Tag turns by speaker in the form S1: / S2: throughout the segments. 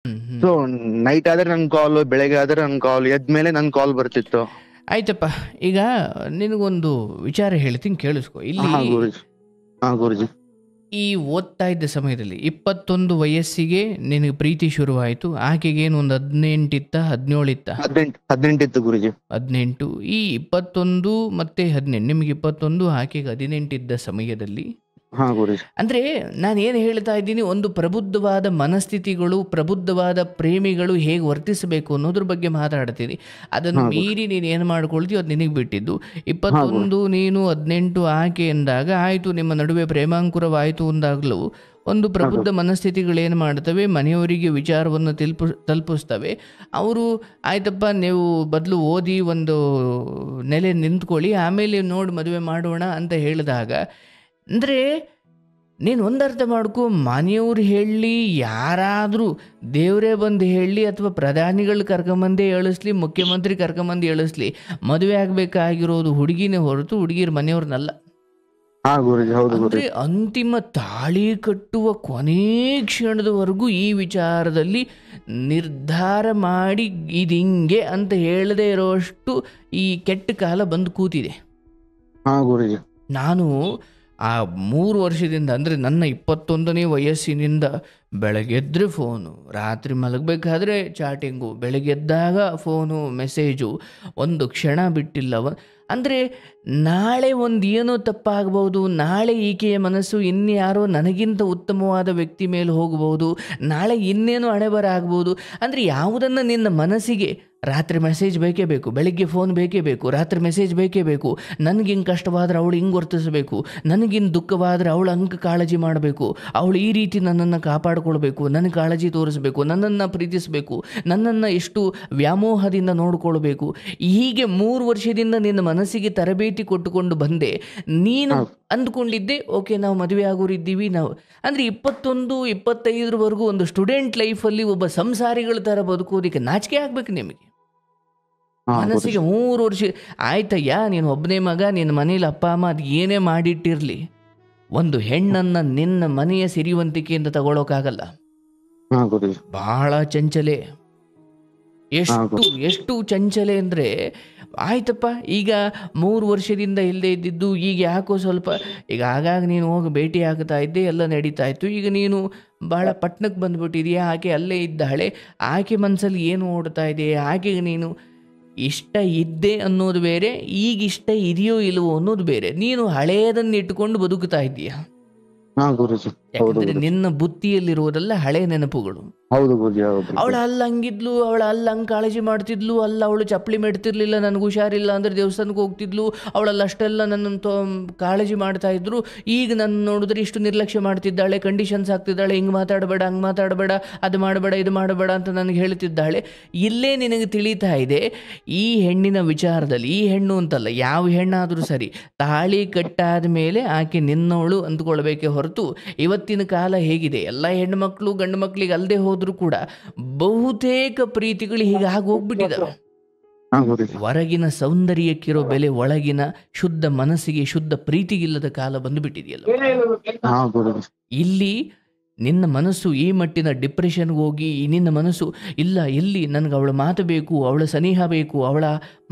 S1: ಹ್ಮ್.
S2: So night ಆದ್ರೆ ನನ್ ಕಾಲ್, ಬೆಳಗ್ಗೆ ಆದ್ರೆ ನನ್ ಕಾಲ್, ಎದ್ಮೇಲೆ ನನ್ ಕಾಲ್ ಬರ್ತಿತ್ತು.
S1: ಆಯ್ತಪ್ಪ, ಈಗ ನಿನಗೊಂದು ವಿಚಾರ ಹೇಳ್ತೀನಿ ಕೇಳಿಸ್ಕೊ. ಇಲ್ಲಿ
S2: ಹಾ ಗುರುಜಿ. ಹಾ ಗುರುಜಿ.
S1: ಈ ಓದ್ತಾ ಇದ್ದ ಸಮಯದಲ್ಲಿ 21 ವಯಸ್ಸಿಗೆ ನಿನಗೆ ಪ್ರೀತಿ ಶುರುವಾಯಿತು. ಆಕೆಗೇನು ಒಂದು 18 ಇತ್ತ, 17 ಇತ್ತ?
S2: 18 ಇತ್ತು ಗುರುಜಿ.
S1: 18. ಈ 21 ಮತ್ತೆ 18, ನಿಮಗೆ 21 ಆಕೆಗೆ 18 ಇದ್ದ ಸಮಯದಲ್ಲಿ,
S2: ಹಾ ಗುರುಜಿ.
S1: ಅಂದರೆ ನಾನು ಏನು ಹೇಳ್ತಾ ಇದ್ದೀನಿ, ಒಂದು ಪ್ರಬುದ್ಧವಾದ ಮನಸ್ಥಿತಿಗಳು, ಪ್ರಬುದ್ಧವಾದ ಪ್ರೇಮಿಗಳು ಹೇಗೆ ವರ್ತಿಸಬೇಕು ಅನ್ನೋದ್ರ ಬಗ್ಗೆ ಮಾತಾಡ್ತೀನಿ. ಅದನ್ನು ಮೀರಿ ನೀನು ಏನು ಮಾಡ್ಕೊಳ್ತೀವಿ ಅದು ನಿನಗೆ ಬಿಟ್ಟಿದ್ದು. 21 ನೀನು 18 ಆಕೆ ಎಂದಾಗ ಆಯಿತು, ನಿಮ್ಮ ನಡುವೆ ಪ್ರೇಮಾಂಕುರವಾಯಿತು ಅಂದಾಗಲೂ ಒಂದು ಪ್ರಬುದ್ಧ ಮನಸ್ಥಿತಿಗಳೇನು ಮಾಡ್ತವೆ, ಮನೆಯವರಿಗೆ ವಿಚಾರವನ್ನು ತಲುಪಿಸ್ತವೆ. ಅವರು ಆಯ್ತಪ್ಪ ನೀವು ಬದಲು ಓದಿ ಒಂದು ನೆಲೆ ನಿಂತ್ಕೊಳ್ಳಿ, ಆಮೇಲೆ ನೋಡಿ ಮದುವೆ ಮಾಡೋಣ ಅಂತ ಹೇಳಿದಾಗ, ಅಂದರೆ ನೀನು ಒಂದು ಅರ್ಥ ಮಾಡ್ಕೊ, ಮನೆಯವ್ರು ಹೇಳಲಿ, ಯಾರಾದರೂ ದೇವರೇ ಬಂದು ಹೇಳಲಿ, ಅಥವಾ ಪ್ರಧಾನಿಗಳು ಕರ್ಕೊಂಬಂದೇ ಹೇಳಿಸ್ಲಿ, ಮುಖ್ಯಮಂತ್ರಿ ಕರ್ಕೊಂಬಂದು ಹೇಳಿಸ್ಲಿ, ಮದುವೆ ಆಗಬೇಕಾಗಿರೋದು ಹುಡುಗಿನೇ ಹೊರತು ಹುಡುಗಿರ ಮನೆಯವ್ರನ್ನಲ್ಲ.
S2: ಹಾ ಗುರುಜಿ. ಹೌದು
S1: ಅಂದರೆ
S2: ಗುರುಜಿ.
S1: ಅಂತಿಮ ತಾಳಿ ಕಟ್ಟುವ ಕೊನೇ ಕ್ಷಣದವರೆಗೂ ಈ ವಿಚಾರದಲ್ಲಿ ನಿರ್ಧಾರ ಮಾಡಿ ಇದಿಂಗೆ ಅಂತ ಹೇಳದೇ ಇರೋಷ್ಟು ಈ ಕೆಟ್ಟ ಕಾಲ ಬಂದು ಕೂತಿದೆ.
S2: ಹಾ ಗುರುಜಿ.
S1: ನಾನು ಆ 3 ವರ್ಷದಿಂದ, ಅಂದರೆ ನನ್ನ 21ನೇ ವಯಸ್ಸಿನಿಂದ ಬೆಳಗ್ಗೆದ್ದರೆ ಫೋನು, ರಾತ್ರಿ ಮಲಗಬೇಕಾದ್ರೆ ಚಾಟಿಂಗು, ಬೆಳಗ್ಗೆದ್ದಾಗ ಫೋನು, ಮೆಸೇಜು, ಒಂದು ಕ್ಷಣ ಬಿಟ್ಟಿಲ್ಲ. ಅಂದರೆ ನಾಳೆ ಒಂದು ಏನೋ ತಪ್ಪಾಗ್ಬೋದು, ನಾಳೆ ಈಕೆಯ ಮನಸ್ಸು ಇನ್ಯಾರೋ ನನಗಿಂತ ಉತ್ತಮವಾದ ವ್ಯಕ್ತಿ ಮೇಲೆ ಹೋಗ್ಬೋದು, ನಾಳೆ ಇನ್ನೇನೋ ಹಣೆಬರ ಆಗ್ಬೋದು. ಅಂದರೆ ಯಾವುದನ್ನು ನಿನ್ನ ಮನಸ್ಸಿಗೆ ರಾತ್ರಿ ಮೆಸೇಜ್ ಬೇಕೇ ಬೇಕು, ಬೆಳಿಗ್ಗೆ ಫೋನ್ ಬೇಕೇ ಬೇಕು, ರಾತ್ರಿ ಮೆಸೇಜ್ ಬೇಕೇ ಬೇಕು, ನನಗಿಂಗೆ ಕಷ್ಟವಾದರೆ ಅವಳು ಹಿಂಗೆ ವರ್ತಿಸಬೇಕು, ನನಗಿನ್ನು ದುಃಖವಾದರೆ ಅವಳು ಹಂಗೆ ಕಾಳಜಿ ಮಾಡಬೇಕು, ಅವಳು ಈ ರೀತಿ ನನ್ನನ್ನು ಕಾಪಾಡಿಕೊಳ್ಬೇಕು, ನನಗೆ ಕಾಳಜಿ ತೋರಿಸಬೇಕು, ನನ್ನನ್ನು ಪ್ರೀತಿಸಬೇಕು, ನನ್ನನ್ನು ಎಷ್ಟು ವ್ಯಾಮೋಹದಿಂದ ನೋಡಿಕೊಳ್ಬೇಕು. ಹೀಗೆ 3 ವರ್ಷದಿಂದ ನಿನ್ನ ಮನಸ್ಸಿಗೆ ತರಬೇತಿ ಕೊಟ್ಟುಕೊಂಡು ಬಂದೆ. ನೀನು ಅಂದ್ಕೊಂಡಿದ್ದೆ ಓಕೆ ನಾವು ಮದುವೆ ಆಗೋರಿದ್ದೀವಿ ನಾವು, ಅಂದರೆ 21, 25ರವರೆಗೂ ಒಂದು ಸ್ಟೂಡೆಂಟ್ ಲೈಫಲ್ಲಿ ಒಬ್ಬ ಸಂಸಾರಿಗಳ ಥರ ಬದುಕೋದಕ್ಕೆ ನಾಚಿಕೆ ಆಗಬೇಕು ನಿಮಗೆ. ಮನಸ್ಸಿಗೆ 3 ವರ್ಷ ಆಯ್ತಯ್ಯ, ನೀನು ಒಬ್ಬನೇ ಮಗ, ನಿನ್ನ ಮನೇಲಿ ಅಪ್ಪ ಅಮ್ಮ ಅದು ಏನೇ ಮಾಡಿಟ್ಟಿರಲಿ, ಒಂದು ಹೆಣ್ಣನ್ನು ನಿನ್ನ ಮನೆಯ ಸಿರಿವಂತಿಕೆಯಿಂದ ತಗೊಳ್ಳೋಕ್ಕಾಗಲ್ಲ. ಬಹಳ ಚಂಚಲೆ, ಎಷ್ಟು ಚಂಚಲೆ ಅಂದರೆ, ಆಯ್ತಪ್ಪ ಈಗ 3 ವರ್ಷದಿಂದ ಇಲ್ಲದೆ ಇದ್ದಿದ್ದು ಈಗ ಯಾಕೋ ಸ್ವಲ್ಪ, ಈಗ ಆಗಾಗ ನೀನು ಹೋಗಿ ಭೇಟಿ ಆಗ್ತಾ ಇದ್ದೆ, ಎಲ್ಲ ನಡೀತಾ ಇತ್ತು. ಈಗ ನೀನು ಭಾಳ ಪಟ್ಟಣಕ್ಕೆ ಬಂದುಬಿಟ್ಟಿದೆಯಾ, ಆಕೆ ಅಲ್ಲೇ ಇದ್ದಾಳೆ, ಆಕೆ ಮನಸ್ಸಲ್ಲಿ ಏನು ಓಡ್ತಾ ಇದೆ, ಆಕೆಗೆ ನೀನು ಇಷ್ಟ ಇದ್ದೆ ಅನ್ನೋದು ಬೇರೆ, ಈಗ ಇಷ್ಟ ಇದೆಯೋ ಇಲ್ವೋ ಅನ್ನೋದು ಬೇರೆ. ನೀನು ಹಳೆಯದನ್ನು ಇಟ್ಟುಕೊಂಡು ಬದುಕ್ತಾ ಇದ್ದೀಯ. ಯಾಕಂದರೆ ನಿನ್ನ ಬುದ್ಧಿಯಲ್ಲಿರುವುದಲ್ಲ ಹಳೆ ನೆನಪುಗಳು. ಅವಳು ಅಲ್ಲಿ ಹಂಗಿದ್ಲು, ಅವಳು ಅಲ್ಲಿ ಹಂಗೆ ಕಾಳಜಿ ಮಾಡ್ತಿದ್ಲು, ಅಲ್ಲ ಅವಳು ಚಪ್ಪಲಿ ಮೆಡ್ತಿರ್ಲಿಲ್ಲ, ನನಗೆ ಹುಷಾರಿಲ್ಲ ಅಂದರೆ ದೇವಸ್ಥಾನಕ್ಕೆ ಹೋಗ್ತಿದ್ಲು, ಅವಳಲ್ಲಿ ಅಷ್ಟೆಲ್ಲ ನನ್ನನ್ನು ಕಾಳಜಿ ಮಾಡ್ತಾ ಇದ್ರು. ಈಗ ನನ್ನ ನೋಡಿದ್ರೆ ಇಷ್ಟು ನಿರ್ಲಕ್ಷ್ಯ ಮಾಡ್ತಿದ್ದಾಳೆ, ಕಂಡೀಷನ್ಸ್ ಆಗ್ತಿದ್ದಾಳೆ, ಹಿಂಗೆ ಮಾತಾಡಬೇಡ, ಹಂಗೆ ಮಾತಾಡಬೇಡ, ಅದು ಮಾಡಬೇಡ, ಇದು ಮಾಡಬೇಡ ಅಂತ ನನಗೆ ಹೇಳ್ತಿದ್ದಾಳೆ. ಇಲ್ಲೇ ನಿನಗೆ ತಿಳಿತಾ ಇದೆ ಈ ಹೆಣ್ಣಿನ ವಿಚಾರದಲ್ಲಿ, ಈ ಹೆಣ್ಣು ಅಂತಲ್ಲ ಯಾವ ಹೆಣ್ಣಾದರೂ ಸರಿ, ತಾಳಿ ಕಟ್ಟಾದ ಮೇಲೆ ಆಕೆ ನಿನ್ನವಳು ಅಂದ್ಕೊಳ್ಬೇಕೆ ಹೊರತು, ಇವತ್ತಿನ ಕಾಲ ಹೇಗಿದೆ, ಎಲ್ಲ ಹೆಣ್ಣುಮಕ್ಕಳು ಗಂಡು ಮಕ್ಕಳಿಗೆ ಅಲ್ಲದೆ ಹೋದರೂ ಕೂಡ ಬಹುತೇಕ ಪ್ರೀತಿಗಳು ಹೀಗಾಗಿ ಹೋಗ್ಬಿಟ್ಟಿದ್ದಾವೆ. ಹೊರಗಿನ ಸೌಂದರ್ಯಕ್ಕಿರೋ ಬೆಲೆ ಒಳಗಿನ ಶುದ್ಧ ಮನಸ್ಸಿಗೆ, ಶುದ್ಧ ಪ್ರೀತಿಗಿಲ್ಲದ ಕಾಲ ಬಂದುಬಿಟ್ಟಿದೆಯಲ್ಲ. ಇಲ್ಲಿ ನಿನ್ನ ಮನಸ್ಸು ಈ ಮಟ್ಟಿನ ಡಿಪ್ರೆಷನ್ಗೆ ಹೋಗಿ, ನಿನ್ನ ಮನಸ್ಸು ಇಲ್ಲ ಎಲ್ಲಿ ನನಗೆ ಅವಳ ಮಾತು ಬೇಕು, ಅವಳ ಸನಿಹ ಬೇಕು, ಅವಳ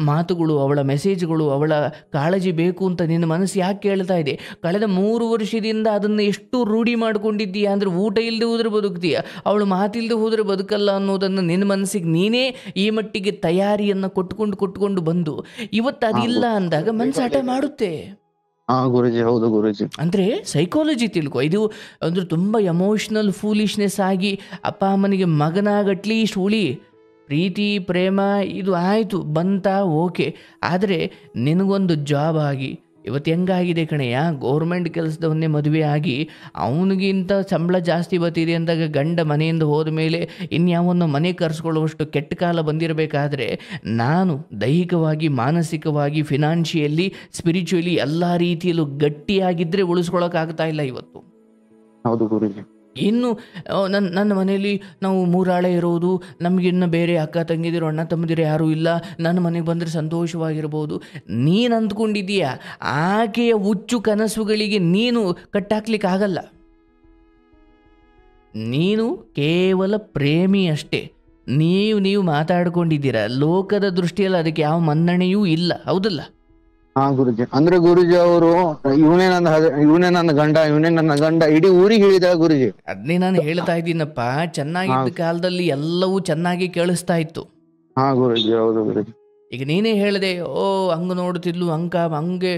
S1: ಮಾತುಗಳು, ಅವಳ ಮೆಸೇಜ್ಗಳು, ಅವಳ ಕಾಳಜಿ ಬೇಕು ಅಂತ ನಿನ್ನ ಮನಸ್ಸು ಯಾಕೆ ಕೇಳ್ತಾ ಇದೆ? ಕಳೆದ 3 ವರ್ಷದಿಂದ ಅದನ್ನು ಎಷ್ಟು ರೂಢಿ ಮಾಡ್ಕೊಂಡಿದ್ದೀಯಾ ಅಂದರೆ, ಊಟ ಇಲ್ಲದೆ ಹೋದರೆ ಬದುಕ್ತೀಯ, ಅವಳು ಮಾತಿಲ್ಲದೆ ಹೋದರೆ ಬದುಕಲ್ಲ ಅನ್ನೋದನ್ನು ನಿನ್ನ ಮನಸ್ಸಿಗೆ ನೀನೇ ಈ ಮಟ್ಟಿಗೆ ತಯಾರಿಯನ್ನು ಕೊಟ್ಕೊಂಡು ಬಂದು ಇವತ್ತು ಅದಿಲ್ಲ ಅಂದಾಗ ಮನಸ್ಸು ಹಠ ಮಾಡುತ್ತೆ. ಅಂದರೆ ಸೈಕಾಲಜಿ ತಿಳ್ಕೊ, ಇದು ಅಂದರೆ ತುಂಬ ಎಮೋಷ್ನಲ್ ಫೂಲಿಶ್ನೆಸ್ ಆಗಿ ಅಪ್ಪ ಅಮ್ಮನಿಗೆ ಮಗನಾಗ ಅಟ್ಲೀಸ್ಟ್ ಉಳಿ, ಪ್ರೀತಿ ಪ್ರೇಮ ಇದು ಆಯಿತು ಬಂತ ಓಕೆ, ಆದರೆ ನಿನಗೊಂದು ಜಾಬ್ ಆಗಿ, ಇವತ್ತು ಹೆಂಗಾಗಿದೆ ಕಣೆಯ, ಗೌರ್ಮೆಂಟ್ ಕೆಲಸದವನ್ನೇ ಮದುವೆ ಆಗಿ ಅವನಿಗಿಂತ ಸಂಬಳ ಜಾಸ್ತಿ ಬರ್ತಿದೆ ಅಂದಾಗ ಗಂಡ ಮನೆಯಿಂದ ಹೋದ ಮೇಲೆ ಇನ್ಯಾವನ್ನೋ ಮನೆ ಕರೆಸ್ಕೊಳ್ಳುವಷ್ಟು ಕೆಟ್ಟ ಕಾಲ ಬಂದಿರಬೇಕಾದ್ರೆ, ನಾನು ದೈಹಿಕವಾಗಿ, ಮಾನಸಿಕವಾಗಿ, ಫಿನಾನ್ಷಿಯಲಿ, ಸ್ಪಿರಿಚುವಲಿ ಎಲ್ಲ ರೀತಿಯಲ್ಲೂ ಗಟ್ಟಿಯಾಗಿದ್ದರೆ ಉಳಿಸ್ಕೊಳ್ಳೋಕ್ಕಾಗ್ತಾ ಇಲ್ಲ ಇವತ್ತು. ಇನ್ನು ನನ್ನ ಮನೆಯಲ್ಲಿ ನಾವು 3 ಆಳೆ ಇರೋದು, ನಮಗಿನ್ನು ಬೇರೆ ಅಕ್ಕ ತಂಗಿದಿರೋ ಅಣ್ಣ ತಮ್ಮದಿರೋ ಯಾರೂ ಇಲ್ಲ, ನನ್ನ ಮನೆಗೆ ಬಂದರೆ ಸಂತೋಷವಾಗಿರ್ಬೋದು. ನೀನು ಅಂದ್ಕೊಂಡಿದ್ದೀಯಾ ಆಕೆಯ ಹುಚ್ಚು ಕನಸುಗಳಿಗೆ ನೀನು ಕಟ್ಟಾಕ್ಲಿಕ್ಕಾಗಲ್ಲ. ನೀನು ಕೇವಲ ಪ್ರೇಮಿ ಅಷ್ಟೇ. ನೀವು ಮಾತಾಡ್ಕೊಂಡಿದ್ದೀರಾ, ಲೋಕದ ದೃಷ್ಟಿಯಲ್ಲಿ ಅದಕ್ಕೆ ಯಾವ ಮನ್ನಣೆಯೂ ಇಲ್ಲ, ಹೌದಲ್ಲ?
S2: ಹಾ ಗುರುಜಿ, ಅಂದ್ರೆ ಗುರುಜಿ ಅವರು ಇವನೇ ನನ್ನ ಗಂಡ ಇಡೀ ಊರಿಗೆ ಹೇಳಿದ ಗುರುಜಿ.
S1: ಅದನ್ನೇ ನಾನು ಹೇಳ್ತಾ ಇದ್ದೀನಪ್ಪ, ಚೆನ್ನಾಗಿದ್ದ ಕಾಲದಲ್ಲಿ ಎಲ್ಲವೂ ಚೆನ್ನಾಗಿ ಕೇಳಿಸ್ತಾ ಇತ್ತು.
S2: ಹಾ ಗುರುಜಿ, ಹೌದು ಗುರುಜಿ.
S1: ಈಗ ನೀನೇ ಹೇಳಿದೆ, ಹಂಗೆ ನೋಡ್ತಿದ್ಲು, ಹಂಗೆ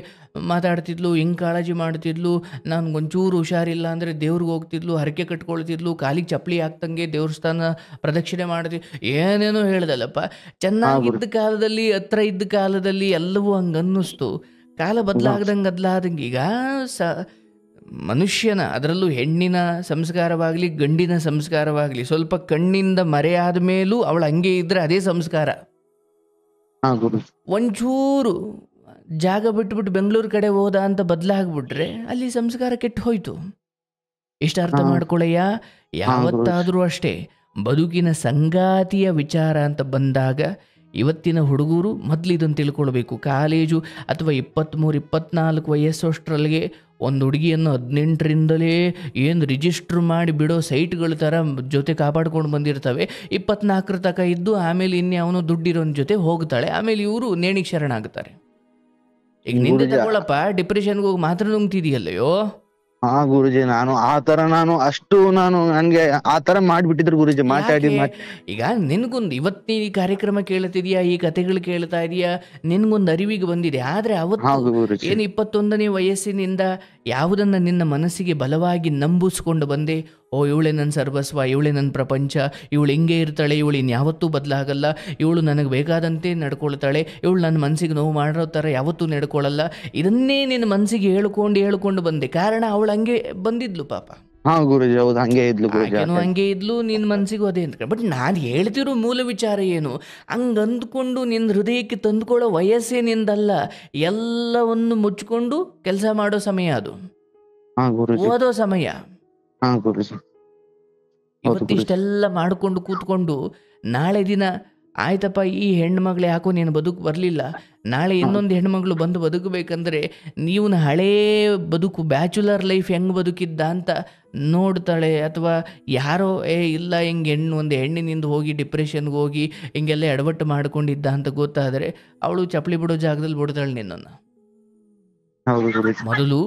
S1: ಮಾತಾಡ್ತಿದ್ಲು, ಹಿಂಗೆ ಕಾಳಜಿ ಮಾಡ್ತಿದ್ಲು, ನನಗೊಂಚೂರು ಹುಷಾರಿಲ್ಲ ಅಂದರೆ ದೇವ್ರಿಗೆ ಹೋಗ್ತಿದ್ಲು, ಹರಕೆ ಕಟ್ಕೊಳ್ತಿದ್ಲು, ಕಾಲಿಗೆ ಚಪ್ಪಲಿ ಹಾಕ್ತಂಗೆ ದೇವಸ್ಥಾನ ಪ್ರದಕ್ಷಿಣೆ ಮಾಡ್ತಿದ್ಲು, ಏನೇನೋ ಹೇಳ್ದಲ್ಲಪ್ಪ. ಚೆನ್ನಾಗಿದ್ದ ಕಾಲದಲ್ಲಿ, ಹತ್ರ ಇದ್ದ ಕಾಲದಲ್ಲಿ ಎಲ್ಲವೂ ಹಂಗೆ ಅನ್ನಿಸ್ತು. ಕಾಲ ಬದಲಾದಂಗೆ ಈಗ ಮನುಷ್ಯನ, ಅದರಲ್ಲೂ ಹೆಣ್ಣಿನ ಸಂಸ್ಕಾರವಾಗಲಿ ಗಂಡಿನ ಸಂಸ್ಕಾರವಾಗಲಿ, ಸ್ವಲ್ಪ ಕಣ್ಣಿಂದ ಮರೆಯಾದ ಮೇಲೂ ಅವಳು ಹಂಗೆ ಇದ್ದರೆ ಅದೇ ಸಂಸ್ಕಾರ. ಒಂಚೂರು ಜಾಗ ಬಿಟ್ಬಿಟ್ಟು ಬೆಂಗಳೂರು ಕಡೆ ಹೋದ ಅಂತ ಬದಲಾಗ್ಬಿಟ್ರೆ ಅಲ್ಲಿ ಸಂಸ್ಕಾರ ಕೆಟ್ಟು ಹೋಯ್ತು. ಇಷ್ಟ ಅರ್ಥ ಮಾಡ್ಕೊಳ್ಳಯ್ಯ. ಯಾವತ್ತಾದರೂ ಅಷ್ಟೇ ಬದುಕಿನ ಸಂಗಾತಿಯ ವಿಚಾರ ಅಂತ ಬಂದಾಗ ಇವತ್ತಿನ ಹುಡುಗರು ಮೊದಲು ಇದನ್ನು ತಿಳ್ಕೊಳ್ಬೇಕು. ಕಾಲೇಜು ಅಥವಾ 23-24 ವಯಸ್ಸಷ್ಟರಲ್ಲಿಗೆ ಒಂದು ಹುಡುಗಿಯನ್ನು 18ರಿಂದಲೇ ಏನು ರಿಜಿಸ್ಟ್ರ್ ಮಾಡಿ ಬಿಡೋ ಸೈಟ್ಗಳ ಥರ ಜೊತೆ ಕಾಪಾಡ್ಕೊಂಡು ಬಂದಿರ್ತವೆ. 24 ತನಕ ಇದ್ದು ಆಮೇಲೆ ಇನ್ಯಾವನು ದುಡ್ಡಿರೋನ ಜೊತೆ ಹೋಗ್ತಾಳೆ, ಆಮೇಲೆ ಇವರು ನೇಣಿಗೆ ಶರಣಾಗ್ತಾರೆ. ಈಗ ನಿಂದೆ ತಗೊಳಪ್ಪ, ಡಿಪ್ರೆಷನ್ಗೆ ಹೋಗಿ ಮಾತ್ರ ನುಂಗ್ತಿದೆಯಲ್ಲಯ್ಯೋ.
S2: ಹಾ ಗುರುಜಿ, ನನ್ಗೆ ಆ ತರ ಮಾಡ್ಬಿಟ್ಟಿದ್ರು ಗುರುಜಿ.
S1: ಈಗ ನಿನ್ಗೊಂದು ಇವತ್ತು ಈ ಕಾರ್ಯಕ್ರಮ ಕೇಳ್ತಿದ್ಯಾ, ಈ ಕಥೆಗಳು ಕೇಳ್ತಾ ಇದೀಯಾ, ನಿನ್ಗೊಂದು ಅರಿವಿಗೆ ಬಂದಿದೆ. ಆದ್ರೆ ಅವತ್ತು ಏನು 21ನೇ ವಯಸ್ಸಿನಿಂದ ಯಾವುದನ್ನ ನಿನ್ನ ಮನಸ್ಸಿಗೆ ಬಲವಾಗಿ ನಂಬಿಸ್ಕೊಂಡು ಬಂದೆ, ಇವಳೆ ನನ್ನ ಸರ್ವಸ್ವ, ಇವಳೆ ನನ್ನ ಪ್ರಪಂಚ, ಇವಳು ಹಿಂಗೆ ಇರ್ತಾಳೆ, ಇವಳು ಇನ್ಯಾವತ್ತೂ ಬದಲಾಗಲ್ಲ, ಇವಳು ನನಗೆ ಬೇಕಾದಂತೆ ನಡ್ಕೊಳ್ತಾಳೆ, ಇವಳು ನನ್ನ ಮನಸ್ಸಿಗೆ ನೋವು ಮಾಡೋ ಥರ ಯಾವತ್ತೂ ನಡ್ಕೊಳ್ಳಲ್ಲ, ಇದನ್ನೇ ನಿನ್ನ ಮನಸ್ಸಿಗೆ ಹೇಳ್ಕೊಂಡು ಬಂದೆ. ಕಾರಣ ಅವಳು ಹಂಗೆ ಬಂದಿದ್ಲು ಪಾಪ. ಹಂಗೆ ಇದ್ಲು, ನಿನ್ನ ಮನಸ್ಸಿಗೂ ಅದೇ ಅಂತ. ಬಟ್ ನಾನು ಹೇಳ್ತಿರೋ ಮೂಲ ವಿಚಾರ ಏನು, ಹಂಗೆ ಅಂದ್ಕೊಂಡು ನಿನ್ನ ಹೃದಯಕ್ಕೆ ತಂದುಕೊಳ್ಳೋ ವಯಸ್ಸೇ ನಿಂದಲ್ಲ. ಎಲ್ಲವನ್ನು ಮುಚ್ಕೊಂಡು ಕೆಲಸ ಮಾಡೋ ಸಮಯ ಅದು, ಓದೋ ಸಮಯ. ಇವತ್ತಿಷ್ಟೆಲ್ಲ ಮಾಡಿಕೊಂಡು ಕೂತ್ಕೊಂಡು ನಾಳೆ ದಿನ ಆಯ್ತಪ್ಪ, ಈ ಹೆಣ್ಮಗಳು ಯಾಕೋ ನೀನು ಬದುಕು ಬರಲಿಲ್ಲ, ನಾಳೆ ಇನ್ನೊಂದು ಹೆಣ್ಮಗಳು ಬಂದು ಬದುಕಬೇಕಂದ್ರೆ ನೀವು ಹಳೇ ಬದುಕು, ಬ್ಯಾಚುಲರ್ ಲೈಫ್ ಹೆಂಗೆ ಬದುಕಿದ್ದ ಅಂತ ನೋಡ್ತಾಳೆ. ಅಥವಾ ಯಾರೋ ಇಲ್ಲ ಹಿಂಗೆ ಒಂದು ಹೆಣ್ಣಿನಿಂದ ಹೋಗಿ ಡಿಪ್ರೆಷನ್ಗೆ ಹೋಗಿ ಹಿಂಗೆಲ್ಲ ಎಡವಟ್ಟು ಮಾಡ್ಕೊಂಡಿದ್ದ ಅಂತ ಗೊತ್ತಾದರೆ ಅವಳು ಚಪ್ಪಲಿ ಬಿಡೋ ಜಾಗದಲ್ಲಿ ಬಿಡ್ತಾಳೆ ನಿನ್ನನ್ನು. ಮೊದಲು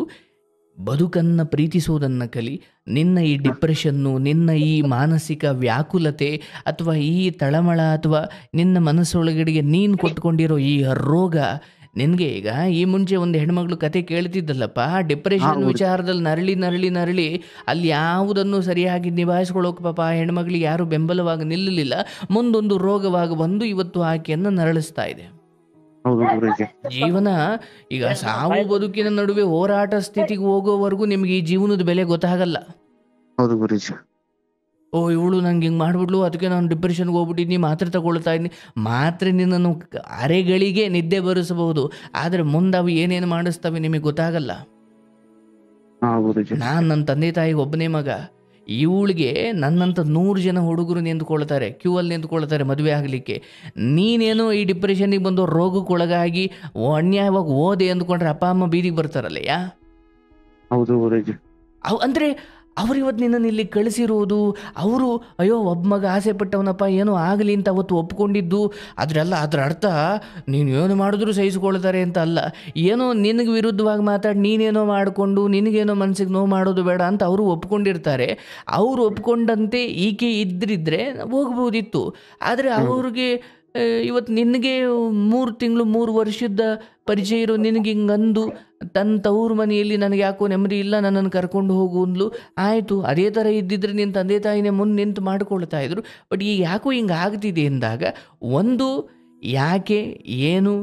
S1: ಬದುಕನ್ನು ಪ್ರೀತಿಸುವುದನ್ನು ಕಲಿ. ನಿನ್ನ ಈ ಡಿಪ್ರೆಷನ್ನು, ನಿನ್ನ ಈ ಮಾನಸಿಕ ವ್ಯಾಕುಲತೆ ಅಥವಾ ಈ ತಳಮಳ ಅಥವಾ ನಿನ್ನ ಮನಸ್ಸೊಳಗಡೆಗೆ ನೀನು ಕೊಟ್ಕೊಂಡಿರೋ ಈ ರೋಗ ನಿನಗೆ, ಈಗ ಈ ಮುಂಚೆ ಒಂದು ಹೆಣ್ಮಗಳು ಕತೆ ಕೇಳ್ತಿದ್ದಲ್ಲಪ್ಪ, ಡಿಪ್ರೆಷನ್ ವಿಚಾರದಲ್ಲಿ ನರಳಿ ಅಲ್ಲಿ ಯಾವುದನ್ನು ಸರಿಯಾಗಿ ನಿಭಾಯಿಸ್ಕೊಳ್ಳೋಕೆ ಪಾಪ ಆ ಹೆಣ್ಮಗಳಿಗೆ ಯಾರು ಬೆಂಬಲವಾಗಿ ನಿಲ್ಲಲಿಲ್ಲ. ಮುಂದೊಂದು ರೋಗವಾಗಿ ಬಂದು ಇವತ್ತು ಆಕೆಯನ್ನು ನರಳಿಸ್ತಾ ಇದೆ. ಜೀವನ ಈಗ ಸಾವು ಬದುಕಿನ ನಡುವೆ ಹೋರಾಟ ಸ್ಥಿತಿಗೆ ಹೋಗೋವರೆಗೂ ನಿಮ್ಗೆ ಈ ಜೀವನದ ಬೆಲೆ ಗೊತ್ತಾಗಲ್ಲ. ಇವಳು ನಂಗೆ ಹಿಂಗೆ ಮಾಡ್ಬಿಡ್ಲು, ಅದಕ್ಕೆ ನಾನು ಡಿಪ್ರೆಷನ್ಗೆ ಹೋಗ್ಬಿಟ್ಟಿದ್ದೀನಿ, ಮಾತ್ರೆ ತಗೊಳ್ತಾ ಇದ್ದೀನಿ. ಮಾತ್ರೆ ನಿನ್ನನ್ನು ಅರೆಗಳಿಗೆ ನಿದ್ದೆ ಬರೆಸಬಹುದು, ಆದರೆ ಮುಂದೆ ಅವು ಏನೇನು ಮಾಡಿಸ್ತವೆ ನಿಮಗೆ ಗೊತ್ತಾಗಲ್ಲ. ನಾನು ನನ್ನ ತಂದೆ ತಾಯಿಗೆ ಒಬ್ಬನೇ ಮಗ. ಇವಳಿಗೆ ನನ್ನಂಥ 100 ಜನ ಹುಡುಗರು ನಿಂತ್ಕೊಳ್ತಾರೆ, ಕ್ಯೂ ಅಲ್ಲಿ ನಿಂತ್ಕೊಳ್ತಾರೆ ಮದುವೆ ಆಗಲಿಕ್ಕೆ. ನೀನೇನೋ ಈ ಡಿಪ್ರೆಷನ್ನಿಗೆ ಬಂದು ರೋಗಕ್ಕೊಳಗಾಗಿ ಅನ್ಯಾಯವಾಗಿ ಓದೆ ಅಂದ್ಕೊಂಡ್ರೆ ಅಪ್ಪ ಅಮ್ಮ ಬೀದಿಗೆ ಬರ್ತಾರಲ್ಲಯ್ಯ. ಅಂದರೆ ಅವ್ರು ಇವತ್ತು ನಿನ್ನನ್ನು ಇಲ್ಲಿ ಕಳಿಸಿರುವುದು, ಅವರು ಅಯ್ಯೋ ಒಬ್ಬ ಮಗ ಆಸೆ ಪಟ್ಟವನಪ್ಪ ಏನೋ ಆಗಲಿ ಅಂತ ಅವತ್ತು ಒಪ್ಕೊಂಡಿದ್ದು, ಅದರ ಅರ್ಥ ನೀನು ಏನು ಮಾಡಿದ್ರೂ ಸಹಿಸ್ಕೊಳ್ತಾರೆ ಅಂತ ಅಲ್ಲ. ಏನೋ ನಿನಗೆ ವಿರುದ್ಧವಾಗಿ ಮಾತಾಡಿ ನೀನೇನೋ ಮಾಡಿಕೊಂಡು ನಿನಗೇನೋ ಮನಸ್ಸಿಗೆ ನೋವು ಮಾಡೋದು ಬೇಡ ಅಂತ ಅವರು ಒಪ್ಕೊಂಡಿರ್ತಾರೆ. ಅವರು ಒಪ್ಕೊಂಡಂತೆ ಈಕೆ ಇದ್ದಿದ್ರೆ ಹೋಗ್ಬೋದಿತ್ತು. ಆದರೆ ಅವ್ರಿಗೆ ಇವತ್ತು ನಿನಗೆ 3 ತಿಂಗಳು 3 ವರ್ಷದ ಪರಿಚಯ ಇರೋ ನಿನಗೆ ಹಿಂಗಂದು ತನ್ನ ತವ್ರ ಮನೆಯಲ್ಲಿ ನನಗೆ ಯಾಕೋ ನೆಮ್ಮದಿ ಇಲ್ಲ, ನನ್ನನ್ನು ಕರ್ಕೊಂಡು ಹೋಗು ಅಂದ್ಲು. ಆಯಿತು, ಅದೇ ಥರ ಇದ್ದಿದ್ರೆ ನಿನ್ನ ತಂದೆ ತಾಯಿನೇ ಮುಂದೆ ನಿಂತು ಮಾಡ್ಕೊಳ್ತಾ ಇದ್ರು. ಬಟ್ ಈಗ ಯಾಕೋ ಹಿಂಗೆ ಆಗ್ತಿದೆ ಅಂದಾಗ, ಒಂದು ಯಾಕೆ, ಏನು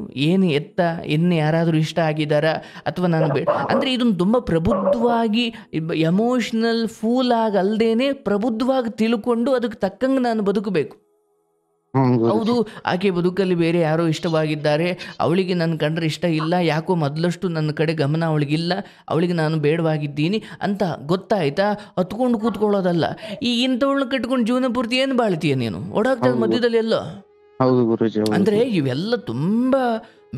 S1: ಎತ್ತ, ಇನ್ನು ಯಾರಾದರೂ ಇಷ್ಟ ಆಗಿದ್ದಾರಾ ಅಥವಾ ನಾನು ಅಂದರೆ ಇದನ್ನು ತುಂಬ ಪ್ರಬುದ್ಧವಾಗಿ ಎಮೋಷ್ನಲ್ ಫೂಲ್ ಆಗಲ್ದೇನೆ ಪ್ರಬುದ್ಧವಾಗಿ ತಿಳ್ಕೊಂಡು ಅದಕ್ಕೆ ತಕ್ಕಂಗೆ ನಾನು ಬದುಕಬೇಕು. ಹೌದು, ಆಕೆ ಬದುಕಲ್ಲಿ ಬೇರೆ ಯಾರೋ ಇಷ್ಟವಾಗಿದ್ದಾರೆ, ಅವಳಿಗೆ ನನ್ನ ಕಂಡ್ರೆ ಇಷ್ಟ ಇಲ್ಲ, ಯಾಕೋ ಮೊದಲಷ್ಟು ನನ್ನ ಕಡೆ ಗಮನ ಅವಳಿಗಿಲ್ಲ, ಅವಳಿಗೆ ನಾನು ಬೇಡವಾಗಿದ್ದೀನಿ ಅಂತ ಗೊತ್ತಾಯ್ತಾ, ಹತ್ಕೊಂಡು ಕೂತ್ಕೊಳ್ಳೋದಲ್ಲ. ಈ ಇಂಥವಳನ್ನ ಕಟ್ಕೊಂಡು ಜೀವನ ಪೂರ್ತಿ ಏನು ಬಾಳ್ತೀಯ ನೀನು, ಓಡಾಗ್ತದೆ ಮಧ್ಯದಲ್ಲಿ ಎಲ್ಲೋ. ಅಂದರೆ ಇವೆಲ್ಲ ತುಂಬ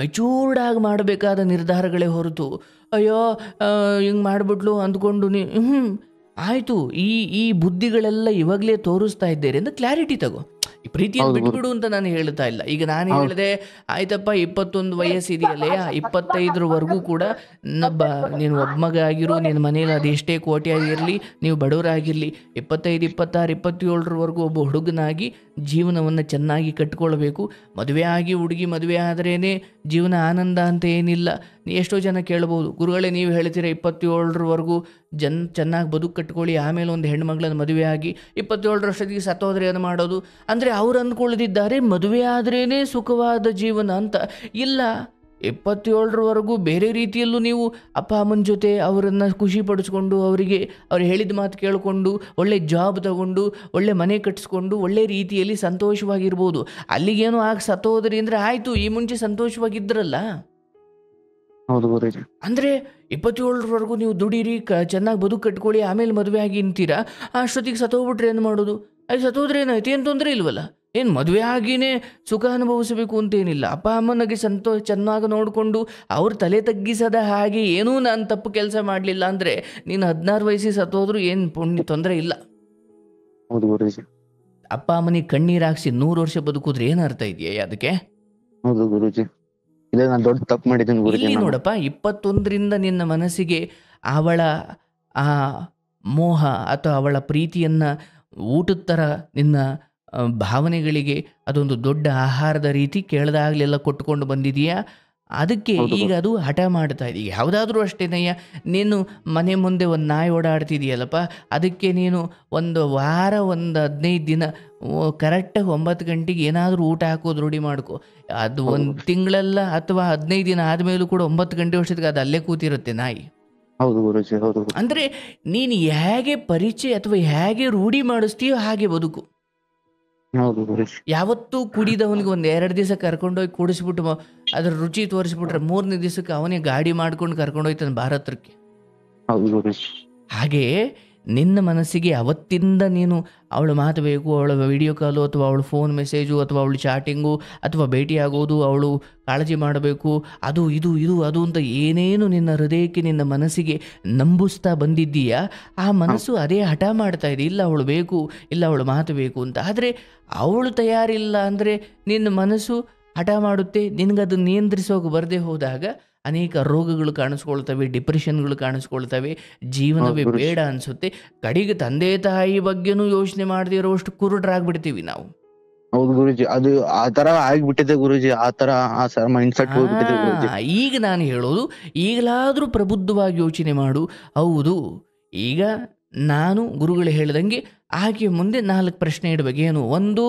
S1: ಮೆಚೂರ್ಡ್ ಆಗಿ ಮಾಡಬೇಕಾದ ನಿರ್ಧಾರಗಳೇ ಹೊರತು, ಅಯ್ಯೋ ಹಿಂಗೆ ಮಾಡಿಬಿಟ್ಲು ಅಂದ್ಕೊಂಡು ಆಯಿತು, ಈ ಈ ಬುದ್ಧಿಗಳೆಲ್ಲ ಇವಾಗಲೇ ತೋರಿಸ್ತಾ ಇದ್ದೀರಿ ಅಂತ ಕ್ಲಾರಿಟಿ ತಗೋ. ಈ ಪ್ರೀತಿಯನ್ನು ಬಿಟ್ಬಿಡು ಅಂತ ನಾನು ಹೇಳ್ತಾ ಇಲ್ಲ. ಈಗ ನಾನು ಹೇಳಿದೆ ಆಯ್ತಪ್ಪ 21 ವಯಸ್ಸಿದೆಯಲ್ಲೇ 25ರವರೆಗೂ ಕೂಡ ನೀನು ಒಬ್ಬ ಮಗ ಆಗಿರು, ನಿನ್ನ ಮನೇಲಿ ಅದೆಷ್ಟೇ ಕೋಟಿ ಆಗಿರಲಿ, ನೀವು ಬಡವರಾಗಿರಲಿ, 25, 26, 27ರವರೆಗೂ ಒಬ್ಬ ಹುಡುಗನಾಗಿ ಜೀವನವನ್ನು ಚೆನ್ನಾಗಿ ಕಟ್ಕೊಳ್ಬೇಕು. ಮದುವೆ ಆಗಿ ಹುಡುಗಿ ಮದುವೆ ಆದ್ರೇ ಜೀವನ ಆನಂದ ಅಂತ ಏನಿಲ್ಲ. ಎಷ್ಟೋ ಜನ ಕೇಳ್ಬೋದು, ಗುರುಗಳೇ ನೀವು ಹೇಳ್ತೀರ 27ರವರೆಗೂ ಚೆನ್ನಾಗಿ ಬದುಕು ಕಟ್ಕೊಳ್ಳಿ, ಆಮೇಲೆ ಒಂದು ಹೆಣ್ಮಗಳನ್ನ ಮದುವೆ ಆಗಿ 27ರಷ್ಟೊತ್ತಿಗೆ ಸತ್ತೋದ್ರೆ ಏನು ಮಾಡೋದು ಅಂದರೆ ಅವ್ರು ಅಂದ್ಕೊಳ್ಳದಿದ್ದಾರೆ ಮದುವೆ ಆದ್ರೇ ಸುಖವಾದ ಜೀವನ ಅಂತ. ಇಲ್ಲ, 27ರವರೆಗೂ ಬೇರೆ ರೀತಿಯಲ್ಲೂ ನೀವು ಅಪ್ಪ ಅಮ್ಮನ ಜೊತೆ ಅವರನ್ನು ಖುಷಿ ಪಡಿಸ್ಕೊಂಡು, ಅವ್ರು ಹೇಳಿದ ಮಾತು ಕೇಳಿಕೊಂಡು, ಒಳ್ಳೆ ಜಾಬ್ ತಗೊಂಡು, ಒಳ್ಳೆ ಮನೆ ಕಟ್ಟಿಸ್ಕೊಂಡು, ಒಳ್ಳೆ ರೀತಿಯಲ್ಲಿ ಸಂತೋಷವಾಗಿರ್ಬೋದು. ಅಲ್ಲಿಗೇನು ಆಗ ಸತ್ತೋದ್ರಿ ಅಂದರೆ ಆಯಿತು, ಈ ಮುಂಚೆ ಸಂತೋಷವಾಗಿದ್ರಲ್ಲ.
S2: ಹೌದು ಗುರುಜಿ.
S1: ಅಂದರೆ 27ರವರೆಗೂ ನೀವು ದುಡೀರಿ, ಚೆನ್ನಾಗಿ ಬದುಕು ಕಟ್ಕೊಳ್ಳಿ, ಆಮೇಲೆ ಮದುವೆ ಆಗಿ ನಿಂತೀರಾ. ಅಷ್ಟೊತ್ತಿಗೆ ಸತ್ತೋಗ್ಬಿಟ್ರೆ ಏನು ಮಾಡೋದು? ಅದು ಸತ್ತೋದ್ರೆ ಏನಾಯ್ತು, ಏನು ತೊಂದರೆ ಇಲ್ವಲ್ಲ. ಏನು ಮದುವೆ ಆಗಿನೇ ಸುಖ ಅನುಭವಿಸಬೇಕು ಅಂತೇನಿಲ್ಲ. ಅಪ್ಪ ಅಮ್ಮನಿಗೆ ಚೆನ್ನಾಗಿ ನೋಡಿಕೊಂಡು ಅವ್ರ ತಲೆ ತಗ್ಗಿಸದ ಹಾಗೆ ಏನೂ ನಾನು ತಪ್ಪು ಕೆಲಸ ಮಾಡಲಿಲ್ಲ ಅಂದರೆ ನೀನು 16 ವಯಸ್ಸಿಗೆ ಸತ್ತೋದ್ರೂ ಏನು ತೊಂದರೆ ಇಲ್ಲ.
S2: ಹೌದು ಗುರುಜಿ.
S1: ಅಪ್ಪ ಅಮ್ಮನಿಗೆ ಕಣ್ಣೀರು ಹಾಕ್ಸಿ 100 ವರ್ಷ ಬದುಕಿದ್ರೆ ಏನು ಅರ್ಥ ಇದೆಯಾ ಅದಕ್ಕೆ?
S2: ಹೌದು ಗುರುಜಿ, ಇಲ್ಲ ನಾನು ದೊಡ್ಡ ತಪ್ಪು ಮಾಡಿದ್ದೀನಿ ಗುರುಜಿ.
S1: ಇಲ್ಲಿ ನೋಡಪ್ಪ, 21ರಿಂದ ನಿನ್ನ ಮನಸ್ಸಿಗೆ ಅವಳ ಆ ಮೋಹ ಅಥವಾ ಅವಳ ಪ್ರೀತಿಯನ್ನು ಊಟದ ಥರ ನಿನ್ನ ಭಾವನೆಗಳಿಗೆ ಅದೊಂದು ದೊಡ್ಡ ಆಹಾರದ ರೀತಿ ಕೇಳ್ದಾಗಲೆಲ್ಲ ಕೊಟ್ಕೊಂಡು ಬಂದಿದೆಯಾ. ಅದಕ್ಕೆ ಈಗ ಅದು ಹಠ ಮಾಡ್ತಾ ಇದೀಯ. ಯಾವುದಾದ್ರೂ ಅಷ್ಟೇನಯ್ಯ, ನೀನು ಮನೆ ಮುಂದೆ ಒಂದು ನಾಯಿ ಓಡಾಡ್ತಿದೆಯಲ್ಲಪ್ಪ, ಅದಕ್ಕೆ ನೀನು ಒಂದು ವಾರ, ಒಂದು 15 ದಿನ ಕರೆಕ್ಟಾಗಿ 9 ಗಂಟೆಗೆ ಏನಾದರೂ ಊಟ ಹಾಕೋದು ರೂಢಿ ಮಾಡ್ಕೊ. ಅದು ಒಂದು ತಿಂಗಳಲ್ಲ ಅಥವಾ 15 ದಿನ ಆದಮೇಲೂ ಕೂಡ 9 ಗಂಟೆ ವರ್ಷದಿಗೆ ಅದು ಅಲ್ಲೇ ಕೂತಿರುತ್ತೆ ನಾಯಿ.
S2: ಹೌದು ಗುರುಜಿ. ಹೌದು.
S1: ಅಂದರೆ ನೀನು ಹೇಗೆ ಪರಿಚಯ ಅಥವಾ ಹೇಗೆ ರೂಢಿ ಮಾಡಿಸ್ತೀಯೋ ಹಾಗೆ ಬದುಕು.
S2: ಹೌದು ಗುರುಜಿ.
S1: ಯಾವತ್ತೂ ಕುಡಿದವನಿಗೆ ಒಂದು 2 ದಿವಸ ಕರ್ಕೊಂಡೋಗಿ ಕುಡಿಸ್ಬಿಟ್ಟು ಅದ್ರ ರುಚಿ ತೋರಿಸ್ಬಿಟ್ರೆ 3ನೇ ದಿವಸಕ್ಕೆ ಅವನೇ ಗಾಡಿ ಮಾಡ್ಕೊಂಡು ಕರ್ಕೊಂಡೋಗ್ತಾನೆ ಭಾರತಕ್ಕೆ.
S2: ಹೌದು ಗುರುಜಿ.
S1: ಹಾಗೆಯೇ ನಿನ್ನ ಮನಸ್ಸಿಗೆ ಅವತ್ತಿಂದ ನೀನು ಅವಳು ಮಾತು ಬೇಕು, ಅವಳ ವಿಡಿಯೋ ಕಾಲು ಅಥವಾ ಅವಳು ಫೋನ್ ಮೆಸೇಜು ಅಥವಾ ಅವಳು ಚಾಟಿಂಗು ಅಥವಾ ಭೇಟಿಯಾಗೋದು, ಅವಳು ಕಾಳಜಿ ಮಾಡಬೇಕು, ಅದು ಇದು ಇದು ಅದು ಅಂತ ಏನೇನು ನಿನ್ನ ಹೃದಯಕ್ಕೆ ನಿನ್ನ ಮನಸ್ಸಿಗೆ ನಂಬಿಸ್ತಾ ಬಂದಿದ್ದೀಯಾ, ಆ ಮನಸ್ಸು ಅದೇ ಹಠ ಮಾಡ್ತಾ ಇದೆ, ಇಲ್ಲ ಅವಳು ಬೇಕು, ಇಲ್ಲ ಅವಳು ಮಾತು ಬೇಕು ಅಂತ. ಆದರೆ ಅವಳು ತಯಾರಿಲ್ಲ ಅಂದರೆ ನಿನ್ನ ಮನಸ್ಸು ಹಠ ಮಾಡುತ್ತೆ. ನಿನಗದು ನಿಯಂತ್ರಿಸೋಕೆ ಬರದೇ ಹೋದಾಗ ಅನೇಕ ರೋಗಗಳು ಕಾಣಿಸ್ಕೊಳ್ತವೆ, ಡಿಪ್ರೆಷನ್ಗಳು ಕಾಣಿಸ್ಕೊಳ್ತವೆ, ಜೀವನವೇ ಬೇಡ ಅನಿಸುತ್ತೆ. ಕಡೆಗೆ ತಂದೆ ತಾಯಿ ಬಗ್ಗೆನೂ ಯೋಚನೆ ಮಾಡದೇ ಇರೋಷ್ಟು ಕುರುಡ್ರಾಗ್ಬಿಡ್ತೀವಿ ನಾವು.
S2: ಹೌದು ಗುರುಜಿ, ಅದು ಆ ತರ ಆಗ್ಬಿಟ್ಟಿದೆ ಗುರುಜಿ. ಆ ತರ ಮೈಂಡ್ ಸೆಟ್ ಹೋಗ್ಬಿಟ್ಟಿದೆ ಗುರುಜಿ.
S1: ಈಗ ನಾನು ಹೇಳೋದು, ಈಗಲಾದರೂ ಪ್ರಬುದ್ಧವಾಗಿ ಯೋಚನೆ ಮಾಡು. ಹೌದು, ಈಗ ನಾನು ಗುರುಗಳು ಹೇಳ್ದಂಗೆ ಆಕೆ ಮುಂದೆ 4 ಪ್ರಶ್ನೆ ಇಡಬೇಕು. ಏನು? ಒಂದು,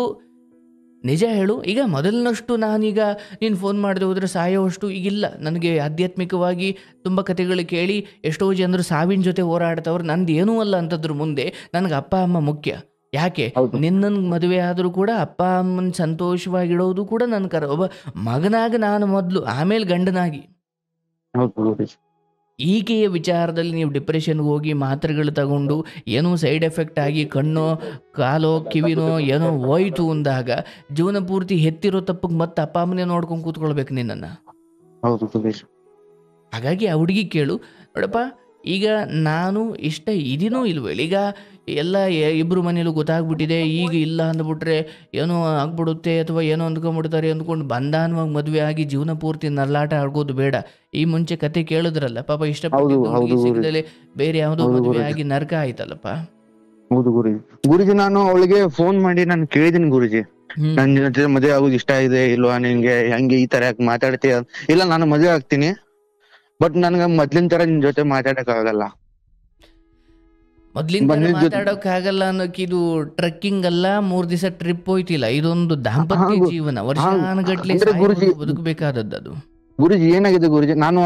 S1: ನಿಜ ಹೇಳು. ಈಗ ಮೊದಲಿನಷ್ಟು ನಾನೀಗ ನೀನು ಫೋನ್ ಮಾಡದೆ ಹೋದರೆ ಸಾಯೋವಷ್ಟು ಈಗಿಲ್ಲ. ನನಗೆ ಆಧ್ಯಾತ್ಮಿಕವಾಗಿ ತುಂಬ ಕಥೆಗಳು ಕೇಳಿ ಎಷ್ಟೋ ಜನರು ಸಾವಿನ ಜೊತೆ ಹೋರಾಡ್ತವ್ರು. ನಂದು ಏನೂ ಅಲ್ಲ ಅಂತದ್ರ ಮುಂದೆ ನನಗೆ ಅಪ್ಪ ಅಮ್ಮ ಮುಖ್ಯ. ಯಾಕೆ? ನಿನ್ನನ್ನು ಮದುವೆ ಆದರೂ ಕೂಡ ಅಪ್ಪ ಅಮ್ಮನ ಸಂತೋಷವಾಗಿಡೋದು ಕೂಡ ನನ್ನ ಒಬ್ಬ ಮಗನಾಗಿ ನಾನು ಮೊದಲು, ಆಮೇಲೆ ಗಂಡನಾಗಿ. ಈಕೆಯ ವಿಚಾರದಲ್ಲಿ ನೀವು ಡಿಪ್ರೆಷನ್ಗೆ ಹೋಗಿ ಮಾತ್ರೆಗಳು ತಗೊಂಡು ಏನೋ ಸೈಡ್ ಎಫೆಕ್ಟ್ ಆಗಿ ಕಣ್ಣೋ ಕಾಲೋ ಕಿವಿನೋ ಏನೋ ಹೋಯ್ತು ಅಂದಾಗ ಜೀವನ ಪೂರ್ತಿ ಹೆತ್ತಿರೋ ತಪ್ಪಿಗೆ ಮತ್ತೆ ಅಪ್ಪ ಅಮ್ಮನೇ ನೋಡ್ಕೊಂಡು ಕೂತ್ಕೊಳ್ಬೇಕು ನಿನ್ನನ್ನು. ಹಾಗಾಗಿ ಆ ಹುಡುಗಿ ಕೇಳು, ನೋಡಪ್ಪ ಈಗ ನಾನು ಇಷ್ಟ ಇದೀನೋ ಇಲ್ವೇ, ಈಗ ಎಲ್ಲ ಇಬ್ಬರು ಮನೇಲೂ ಗೊತ್ತಾಗ್ಬಿಟ್ಟಿದೆ, ಈಗ ಇಲ್ಲ ಅಂದ್ಬಿಟ್ರೆ ಏನೋ ಆಗ್ಬಿಡುತ್ತೆ ಅಥವಾ ಏನೋ ಅಂದ್ಕೊಂಡ್ಬಿಡ್ತಾರೆ ಅಂದ್ಕೊಂಡು ಬಂಧಾನವಾಗಿ ಮದುವೆ ಆಗಿ ಜೀವನ ಪೂರ್ತಿ ನರಳಾಟ ಆಡ್ಕೋದು ಬೇಡ. ಈ ಮುಂಚೆ ಕತೆ ಕೇಳಿದ್ರಲ್ಲ, ಪಾಪ ಇಷ್ಟಪಟ್ಟು ಸಿಗದಲ್ಲೇ ಬೇರೆ ಯಾವುದೋ ಮದುವೆ ಆಗಿ ನರಕ ಆಯ್ತಲ್ಲಪ್ಪ.
S2: ಹೌದು ಗುರುಜಿ, ನಾನು ಅವಳಿಗೆ ಫೋನ್ ಮಾಡಿ ನಾನು ಕೇಳಿದೀನಿ ಗುರುಜಿ, ನನ್ ಜೊತೆ ಮದುವೆ ಆಗೋದು ಇಷ್ಟ ಇದೆ ಇಲ್ವಾ ನಿನ್ಗೆ, ಹಂಗೆ ಈ ತರ ಯಾಕೆ ಮಾತಾಡ್ತೀಯ? ಇಲ್ಲ, ನಾನು ಮದುವೆ ಆಗ್ತೀನಿ, ಬಟ್ ನನ್ಗ ಮೊದ್ಲಿನ ತರ ನಿನ್ ಜೊತೆ ಮಾತಾಡಕ್ ಆಗಲ್ಲ.
S1: ಮೊದ್ಲಿಂದ ಮಾತಾಡೋಕ್ಕಾಗಲ್ಲ ಅನ್ನೋಕೆ ಇದು ಟ್ರೆಕ್ಕಿಂಗ್ ಅಲ್ಲ, 3 ದಿವಸ ಟ್ರಿಪ್ ಹೋಯ್ತಿಲ್ಲ, ಇದೊಂದು ದಾಂಪತ್ಯ ಜೀವನ, ವರ್ಷಾನುಗಟ್ಲೆ ಬದುಕಬೇಕಾದದ್ದು. ಅದು
S2: ಗುರುಜಿ ಏನಾಗಿದೆ ಗುರುಜಿ, ನಾನು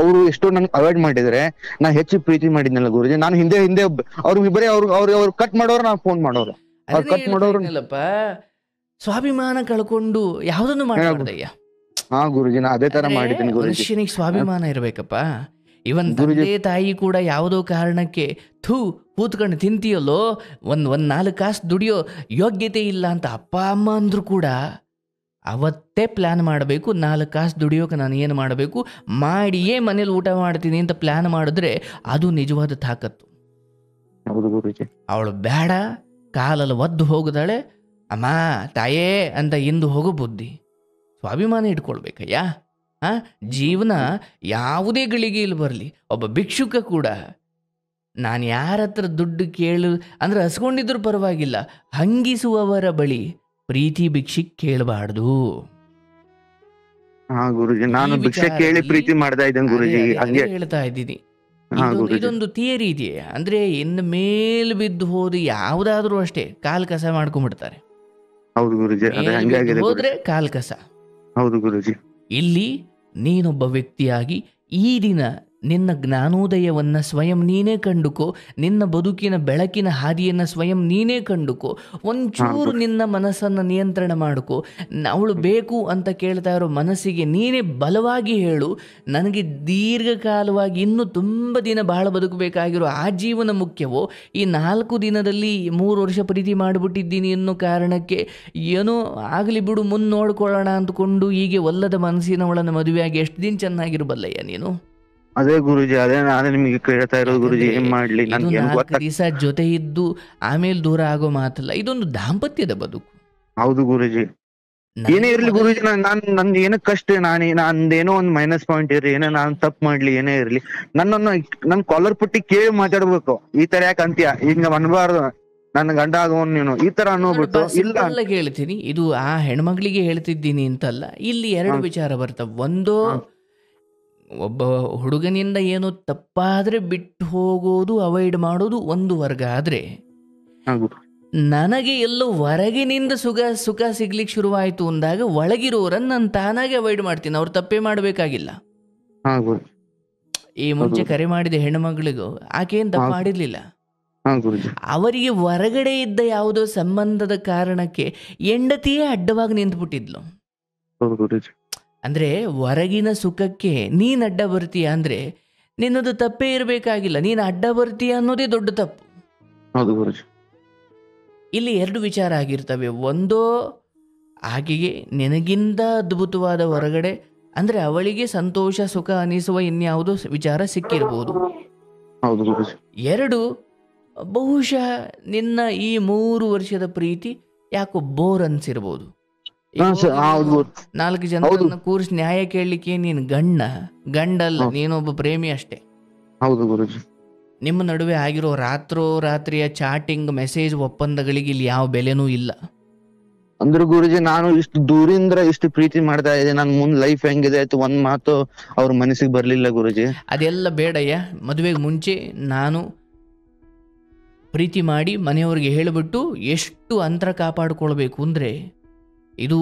S2: ಅವ್ರು ಎಷ್ಟೋ ನನ್ ಅವಾಯ್ಡ್ ಮಾಡಿದ್ರೆ ನಾ ಹೆಚ್ಚು ಪ್ರೀತಿ ಮಾಡಿದ್ನಲ್ಲ ಗುರುಜಿ. ನಾನು ಹಿಂದೆ ಅವ್ರು ಬರೀ ಅವ್ರು ಕಟ್ ಮಾಡೋರು, ನಾ ಫೋನ್ ಮಾಡೋರು, ಕಟ್ ಮಾಡೋರು.
S1: ಸ್ವಾಭಿಮಾನ ಕಳ್ಕೊಂಡು ಯಾವ್ದನ್ನು ಮಾಡಬಾರ್ದಯ್ಯ.
S2: ಹಾ ಗುರುಜಿ, ನಾ ಅದೇ ತರ ಮಾಡಿದ್ದೀನಿ ಗುರುಜಿ.
S1: ಮನುಷ್ಯನಿಗೆ ಸ್ವಾಭಿಮಾನ ಇರ್ಬೇಕಪ್ಪ. ಇವನ್ ತಂದೆ ತಾಯಿ ಕೂಡ ಯಾವುದೋ ಕಾರಣಕ್ಕೆ ಕೂತ್ಕೊಂಡು ತಿಂತೀಯಲ್ಲೋ, ಒಂದ್ 4 ಕಾಸು ದುಡಿಯೋ ಯೋಗ್ಯತೆ ಇಲ್ಲ ಅಂತ ಅಪ್ಪ ಅಮ್ಮ ಅಂದ್ರು ಕೂಡ ಅವತ್ತೇ ಪ್ಲ್ಯಾನ್ ಮಾಡಬೇಕು. 4 ಕಾಸು ದುಡಿಯೋಕೆ ನಾನು ಏನು ಮಾಡಬೇಕು, ಮಾಡಿಯೇ ಮನೇಲಿ ಊಟ ಮಾಡ್ತೀನಿ ಅಂತ ಪ್ಲ್ಯಾನ್ ಮಾಡಿದ್ರೆ ಅದು ನಿಜವಾದ ತಾಕತ್ತು.
S2: ಹೌದು ಗುರುಜಿ.
S1: ಅವಳು ಬೇಡ, ಕಾಲಲ್ಲಿ ಒದ್ದು ಹೋಗುದಾಳೆ, ಅಮ್ಮ ತಾಯೇ ಅಂತ ಇಂದು ಹೋಗೋ ಬುದ್ಧಿ. ಸ್ವಾಭಿಮಾನ ಇಟ್ಕೊಳ್ಬೇಕಯ್ಯ. ಜೀವನ ಯಾವುದೇ ಗಳಿಗೆಯಲ್ಲಿ ಬರಲಿ, ಒಬ್ಬ ಭಿಕ್ಷುಕ ಕೂಡ ನಾನು ಯಾರ ಹತ್ರ ದುಡ್ಡು ಕೇಳು ಅಂದ್ರೆ ಹಸ್ಕೊಂಡಿದ್ರು ಪರವಾಗಿಲ್ಲ, ಹಂಗಿಸುವವರ ಬಳಿ ಪ್ರೀತಿ ಭಿಕ್ಷೆ ಕೇಳಬಾರ್ದು.
S2: ಹಾ ಗುರುಜಿ, ನಾನು
S1: ಈ
S2: ಭಿಕ್ಷೆ ಕೇಳಿ
S1: ವಿಚಾರದಲ್ಲಿ
S2: ಪ್ರೀತಿ ಮಾಡ್ತಾ ಇದ್ದೇನೆ ಗುರುಜಿ. ಹಂಗೆ
S1: ಹೇಳ್ತಾ ಇದ್ದೀನಿ.
S2: ಹಾ ಗುರುಜಿ.
S1: ಇದೊಂದು ಥಿಯರಿ ಇದೆಯಾ ಅಂದ್ರೆ, ಇನ್ನು ಮೇಲೆ ಬಿದ್ದು ಹೋದ ಯಾವುದಾದ್ರೂ ಅಷ್ಟೇ ಕಾಲ್ ಕಸ ಮಾಡ್ಕೊಂಡ್ಬಿಡ್ತಾರೆ.
S2: ಹೌದು ಗುರುಜಿ, ಅದೇ
S1: ಮೇಲೆ
S2: ಹಂಗೆ
S1: ಬಿದ್ದು
S2: ಆಗಿದೆ
S1: ಹೋದ್ರೆ
S2: ಗುರುಜಿ.
S1: ಕಾಲ್ ಕಸ.
S2: ಹೌದು ಗುರುಜಿ.
S1: ಇಲ್ಲಿ ನೀನೊಬ್ಬ ವ್ಯಕ್ತಿಯಾಗಿ ಈ ದಿನ ನಿನ್ನ ಜ್ಞಾನೋದಯವನ್ನು ಸ್ವಯಂ ನೀನೇ ಕಂಡುಕೋ, ನಿನ್ನ ಬದುಕಿನ ಬೆಳಕಿನ ಹಾದಿಯನ್ನು ಸ್ವಯಂ ನೀನೇ ಕಂಡುಕೋ. ಒಂಚೂರು ನಿನ್ನ ಮನಸ್ಸನ್ನು ನಿಯಂತ್ರಣ ಮಾಡ್ಕೋ. ಅವಳು ಬೇಕು ಅಂತ ಕೇಳ್ತಾ ಇರೋ ಮನಸ್ಸಿಗೆ ನೀನೇ ಬಲವಾಗಿ ಹೇಳು, ನನಗೆ ದೀರ್ಘಕಾಲವಾಗಿ ಇನ್ನೂ ತುಂಬ ದಿನ ಬಹಳ ಬದುಕಬೇಕಾಗಿರೋ ಆ ಜೀವನ ಮುಖ್ಯವೋ, ಈ 4 ದಿನದಲ್ಲಿ 3 ವರ್ಷ ಪ್ರೀತಿ ಮಾಡಿಬಿಟ್ಟಿದ್ದೀನಿ ಅನ್ನೋ ಕಾರಣಕ್ಕೆ ಏನೋ ಆಗಲಿ ಬಿಡು ಮುಂದೆ ನೋಡ್ಕೊಳ್ಳೋಣ ಅಂದ್ಕೊಂಡು ಹೀಗೆ ಒಲ್ಲದ ಮನಸ್ಸಿನವಳನ್ನು ಮದುವೆಯಾಗಿ ಎಷ್ಟು ದಿನ ಚೆನ್ನಾಗಿರಬಲ್ಲಯ್ಯ ನೀನು?
S2: ಅದೇ ಗುರುಜಿ, ಅದೇ ನಾನೇ ನಿಮಗೆ ಕೇಳ್ತಾ ಇರೋದು ಗುರುಜಿ. ಏನ್ ಮಾಡ್ಲಿ,
S1: ಇದು
S2: ನನ್ಗೆ
S1: 4 ದಿವಸ ಜೊತೆ ಇದ್ದು ಆಮೇಲೆ ದೂರ ಆಗೋ ಮಾತಲ್ಲ, ಇದೊಂದು ದಾಂಪತ್ಯದ ಬದುಕು.
S2: ಹೌದು ಗುರುಜಿ. ಏನೇ ಇರ್ಲಿ ಗುರುಜಿ, ನಂದು ಏನಕ್ಕೆ ಕಷ್ಟ, ನಂದೇನೋ ಒಂದು ಮೈನಸ್ ಪಾಯಿಂಟ್ ಇರ್ಲಿ, ಏನೋ ನಾನು ತಪ್ಪು ಮಾಡ್ಲಿ, ಏನೇ ಇರ್ಲಿ, ನನ್ ಕಾಲರ್ ಪುಟ್ಟಿ ಕೇಳಿ ಮಾತಾಡ್ಬೇಕು. ಈ ತರ ಯಾಕೆ ಅಂತೀಯ, ಹಿಂಗ ಅನ್ಬಾರ್ದು, ನನ್ನ ಗಂಡ ಆಗೋನ್ ನೀನು, ಈ ತರ ಅನ್ನೋಬಿಟ್ಟು ಇಲ್ಲ.
S1: ಸಿಂಪಲ್ ಹೇಳ್ತೀನಿ, ಇದು ಆ ಹೆಣ್ಮಕ್ಳಿಗೆ ಹೇಳ್ತಿದ್ದೀನಿ ಅಂತಲ್ಲ. ಇಲ್ಲಿ 2 ವಿಚಾರ ಬರ್ತವೆ. ಒಂದು, ಒಬ್ಬ ಹುಡುಗನಿಂದ ಏನೋ ತಪ್ಪಾದ್ರೆ ಬಿಟ್ಟು ಹೋಗೋದು, ಅವಾಯ್ಡ್ ಮಾಡೋದು ಒಂದು ವರ್ಗ. ಆದ್ರೆ ನನಗೆ ಎಲ್ಲೋ ಹೊರಗಿನಿಂದ ಸುಖ ಸಿಗ್ಲಿಕ್ಕೆ ಶುರುವಾಯ್ತು ಅಂದಾಗ ಒಳಗಿರೋರನ್ನ ನಾನು ತಾನಾಗೆ ಅವಾಯ್ಡ್ ಮಾಡ್ತೀನಿ. ಅವ್ರು ತಪ್ಪೇ ಮಾಡಬೇಕಾಗಿಲ್ಲ. ಈ ಮುಂಚೆ ಕರೆ ಮಾಡಿದ ಹೆಣ್ಮಗಳಿಗೂ ಆಕೆನ್ ತಪ್ಪು ಮಾಡಿರ್ಲಿಲ್ಲ. ಅವರಿಗೆ ಹೊರಗಡೆ ಇದ್ದ ಯಾವುದೋ ಸಂಬಂಧದ ಕಾರಣಕ್ಕೆ ಹೆಂಡತಿಯೇ ಅಡ್ಡವಾಗಿ ನಿಂತ್ಬಿಟ್ಟಿದ್ಲು. ಅಂದ್ರೆ ಹೊರಗಿನ ಸುಖಕ್ಕೆ ನೀನ್ ಅಡ್ಡ ಬರ್ತೀಯ ಅಂದ್ರೆ ನಿನ್ನದು ತಪ್ಪೇ ಇರಬೇಕಾಗಿಲ್ಲ, ನೀನು ಅಡ್ಡ ಬರ್ತೀಯ ಅನ್ನೋದೇ ದೊಡ್ಡ ತಪ್ಪು. ಇಲ್ಲಿ 2 ವಿಚಾರ ಆಗಿರ್ತವೆ. ಒಂದು, ಆಕೆಗೆ ನಿನಗಿಂತ ಅದ್ಭುತವಾದ ಹೊರಗಡೆ ಅಂದ್ರೆ ಅವಳಿಗೆ ಸಂತೋಷ ಸುಖ ಅನಿಸುವ ಇನ್ಯಾವುದೋ ವಿಚಾರ ಸಿಕ್ಕಿರ್ಬೋದು. 2, ಬಹುಶಃ ನಿನ್ನ ಈ 3 ವರ್ಷದ ಪ್ರೀತಿ ಯಾಕೋ ಬೋರ್ ಅನ್ಸಿರ್ಬೋದು. 4 ಜನರನ್ನ ಕೂರಿಸಿ ನ್ಯಾಯ ಕೇಳಲಿಕ್ಕೆ ನೀನು ಗಂಡಲ್ಲ, ನೀನೊಬ್ಬ ಪ್ರೇಮಿ ಅಷ್ಟೇ. ನಿಮ್ಮ ನಡುವೆ ಆಗಿರೋ ರಾತ್ರಿಯ ಚಾಟಿಂಗ್, ಮೆಸೇಜ್, ಒಪ್ಪಂದಗಳಿಗೆ ಇಲ್ಲಿ ಯಾವ ಬೆಲೆನೂ ಇಲ್ಲ.
S2: ಅಂದ್ರೆ ಗುರುಜಿ, ನಾನು ಇಷ್ಟು ದೂರಿಂದ ಇಷ್ಟು ಪ್ರೀತಿ ಮಾಡ್ತಾ ಇದ್ದೆ, ನನ್ ಮುಂದ್ ಲೈಫ್ ಹೆಂಗಿದೆ ಆಯ್ತು ಒಂದ್ ಮಾತು ಅವ್ರ ಮನಸ್ಸಿಗೆ ಬರ್ಲಿಲ್ಲ ಗುರುಜಿ.
S1: ಅದೆಲ್ಲ ಬೇಡಯ್ಯ. ಮದುವೆಗೆ ಮುಂಚೆ ನಾನು ಪ್ರೀತಿ ಮಾಡಿ ಮನೆಯವ್ರಿಗೆ ಹೇಳಿಬಿಟ್ಟು ಎಷ್ಟು ಅಂತರ ಕಾಪಾಡಿಕೊಳ್ಬೇಕು ಅಂದ್ರೆ, ಇದು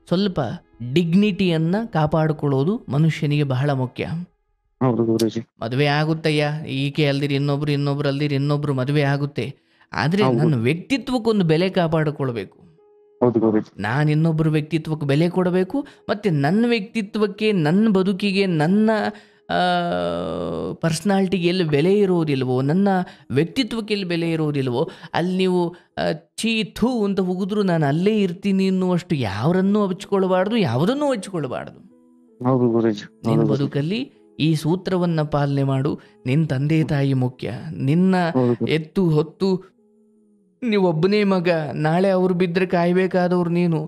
S1: ಸ್ವಲ್ಪ ಡಿಗ್ನಿಟಿಯನ್ನ ಕಾಪಾಡಿಕೊಳ್ಳೋದು ಮನುಷ್ಯನಿಗೆ ಬಹಳ ಮುಖ್ಯ. ಮದುವೆ ಆಗುತ್ತಯ್ಯ, ಈಕೆ ಅಲ್ದಿರಿ ಇನ್ನೊಬ್ರು ಅಲ್ದಿರಿ ಇನ್ನೊಬ್ರು ಮದುವೆ ಆಗುತ್ತೆ. ಆದ್ರೆ ನನ್ನ ವ್ಯಕ್ತಿತ್ವಕ್ಕೊಂದು ಬೆಲೆ ಕಾಪಾಡಿಕೊಳ್ಬೇಕು. ನಾನು ಇನ್ನೊಬ್ಬರ ವ್ಯಕ್ತಿತ್ವಕ್ಕೆ ಬೆಲೆ ಕೊಡಬೇಕು. ಮತ್ತೆ ನನ್ನ ವ್ಯಕ್ತಿತ್ವಕ್ಕೆ, ನನ್ನ ಬದುಕಿಗೆ, ನನ್ನ ಪರ್ಸ್ನಾಲಿಟಿಗೆ ಎಲ್ಲಿ ಬೆಲೆ ಇರೋದಿಲ್ವೋ, ನನ್ನ ವ್ಯಕ್ತಿತ್ವಕ್ಕೆ ಎಲ್ಲಿ ಬೆಲೆ ಇರೋದಿಲ್ವೋ ಅಲ್ಲಿ ನೀವು ಚೀ ಥೂ ಅಂತ ಹೋಗಿದ್ರು ನಾನು ಅಲ್ಲೇ ಇರ್ತೀನಿ ಅನ್ನುವಷ್ಟು ಯಾರನ್ನೂ ಹಚ್ಕೊಳ್ಬಾರ್ದು, ಯಾವುದನ್ನೂ ಹಚ್ಕೊಳ್ಬಾರ್ದು. ನಿನ್ನ ಬದುಕಲ್ಲಿ ಈ ಸೂತ್ರವನ್ನ ಪಾಲನೆ ಮಾಡು. ನಿನ್ನ ತಂದೆ ತಾಯಿ ಮುಖ್ಯ. ನಿನ್ನ ಎತ್ತು ಹೊತ್ತು ನೀವೊಬ್ಬನೇ ಮಗ, ನಾಳೆ ಅವ್ರು ಬಿದ್ದರೆ ಕಾಯ್ಬೇಕಾದವ್ರು ನೀನು.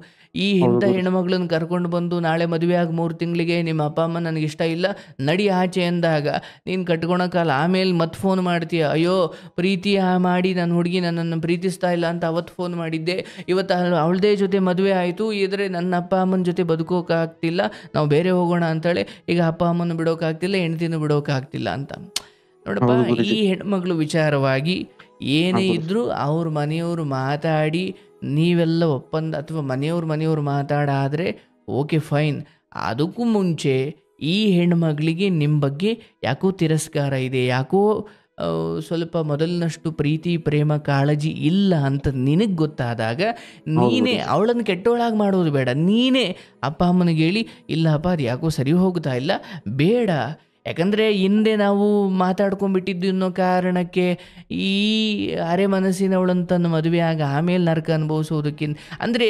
S1: ಈ ಇಂಥ ಹೆಣ್ಮಗಳನ್ನ ಕರ್ಕೊಂಡು ಬಂದು ನಾಳೆ ಮದುವೆ ಆಗಿ 3 ತಿಂಗಳಿಗೆ ನಿಮ್ಮ ಅಪ್ಪ ಅಮ್ಮ ನನಗಿಷ್ಟ ಇಲ್ಲ ನಡಿ ಆಚೆ ಅಂದಾಗ ನೀನು ಕಟ್ಕೊಳಕ್ಕಲ್ಲ. ಆಮೇಲೆ ಮತ್ತೆ ಫೋನ್ ಮಾಡ್ತೀಯ, ಅಯ್ಯೋ ಪ್ರೀತಿ ಮಾಡಿ ನನ್ನ ಹುಡುಗಿ ನನ್ನನ್ನು ಪ್ರೀತಿಸ್ತಾ ಇಲ್ಲ ಅಂತ ಅವತ್ತು ಫೋನ್ ಮಾಡಿದ್ದೆ, ಇವತ್ತು ಅವಳದೇ ಜೊತೆ ಮದುವೆ ಆಯಿತು, ಇದ್ರೆ ನನ್ನ ಅಪ್ಪ ಅಮ್ಮನ ಜೊತೆ ಬದುಕೋಕ್ಕಾಗ್ತಿಲ್ಲ, ನಾವು ಬೇರೆ ಹೋಗೋಣ ಅಂತಾಳೆ. ಈಗ ಅಪ್ಪ ಅಮ್ಮನ ಬಿಡೋಕ್ಕಾಗ್ತಿಲ್ಲ, ಹೆಂಡತಿನೂ ಬಿಡೋಕ್ಕಾಗ್ತಿಲ್ಲ ಅಂತ. ನೋಡಪ್ಪ, ಈ ಹೆಣ್ಮಗಳು ವಿಚಾರವಾಗಿ ಏನೇ ಇದ್ರೂ ಅವ್ರ ಮನೆಯವರು ಮಾತಾಡಿ ನೀವೆಲ್ಲ ಒಪ್ಪಂದ ಅಥವಾ ಮನೆಯವ್ರು ಮಾತಾಡಾದರೆ ಓಕೆ ಫೈನ್. ಅದಕ್ಕೂ ಮುಂಚೆ ಈ ಹೆಣ್ಮಗಳಿಗೆ ನಿಮ್ಮ ಬಗ್ಗೆ ಯಾಕೋ ತಿರಸ್ಕಾರ ಇದೆ, ಯಾಕೋ ಸ್ವಲ್ಪ ಮೊದಲಿನಷ್ಟು ಪ್ರೀತಿ ಪ್ರೇಮ ಕಾಳಜಿ ಇಲ್ಲ ಅಂತ ನಿನಗೆ ಗೊತ್ತಾದಾಗ ನೀನೇ ಅವಳನ್ನು ಕೆಟ್ಟೋಳಾಗಿ ಮಾಡೋದು ಬೇಡ. ನೀನೇ ಅಪ್ಪ ಅಮ್ಮನಿಗೆ ಹೇಳಿ, ಇಲ್ಲಪ್ಪ ಅದು ಯಾಕೋ ಸರಿ ಹೋಗ್ತಾ ಇಲ್ಲ, ಬೇಡ. ಯಾಕಂದರೆ ಹಿಂದೆ ನಾವು ಮಾತಾಡ್ಕೊಂಡ್ಬಿಟ್ಟಿದ್ದು ಅನ್ನೋ ಕಾರಣಕ್ಕೆ ಈ ಅರೆ ಮನಸ್ಸಿನವಳನ್ನು ತನ್ನ ಮದುವೆ ಆಗ ಆಮೇಲೆ ನರಕ ಅನುಭವಿಸೋದಕ್ಕಿಂತ, ಅಂದರೆ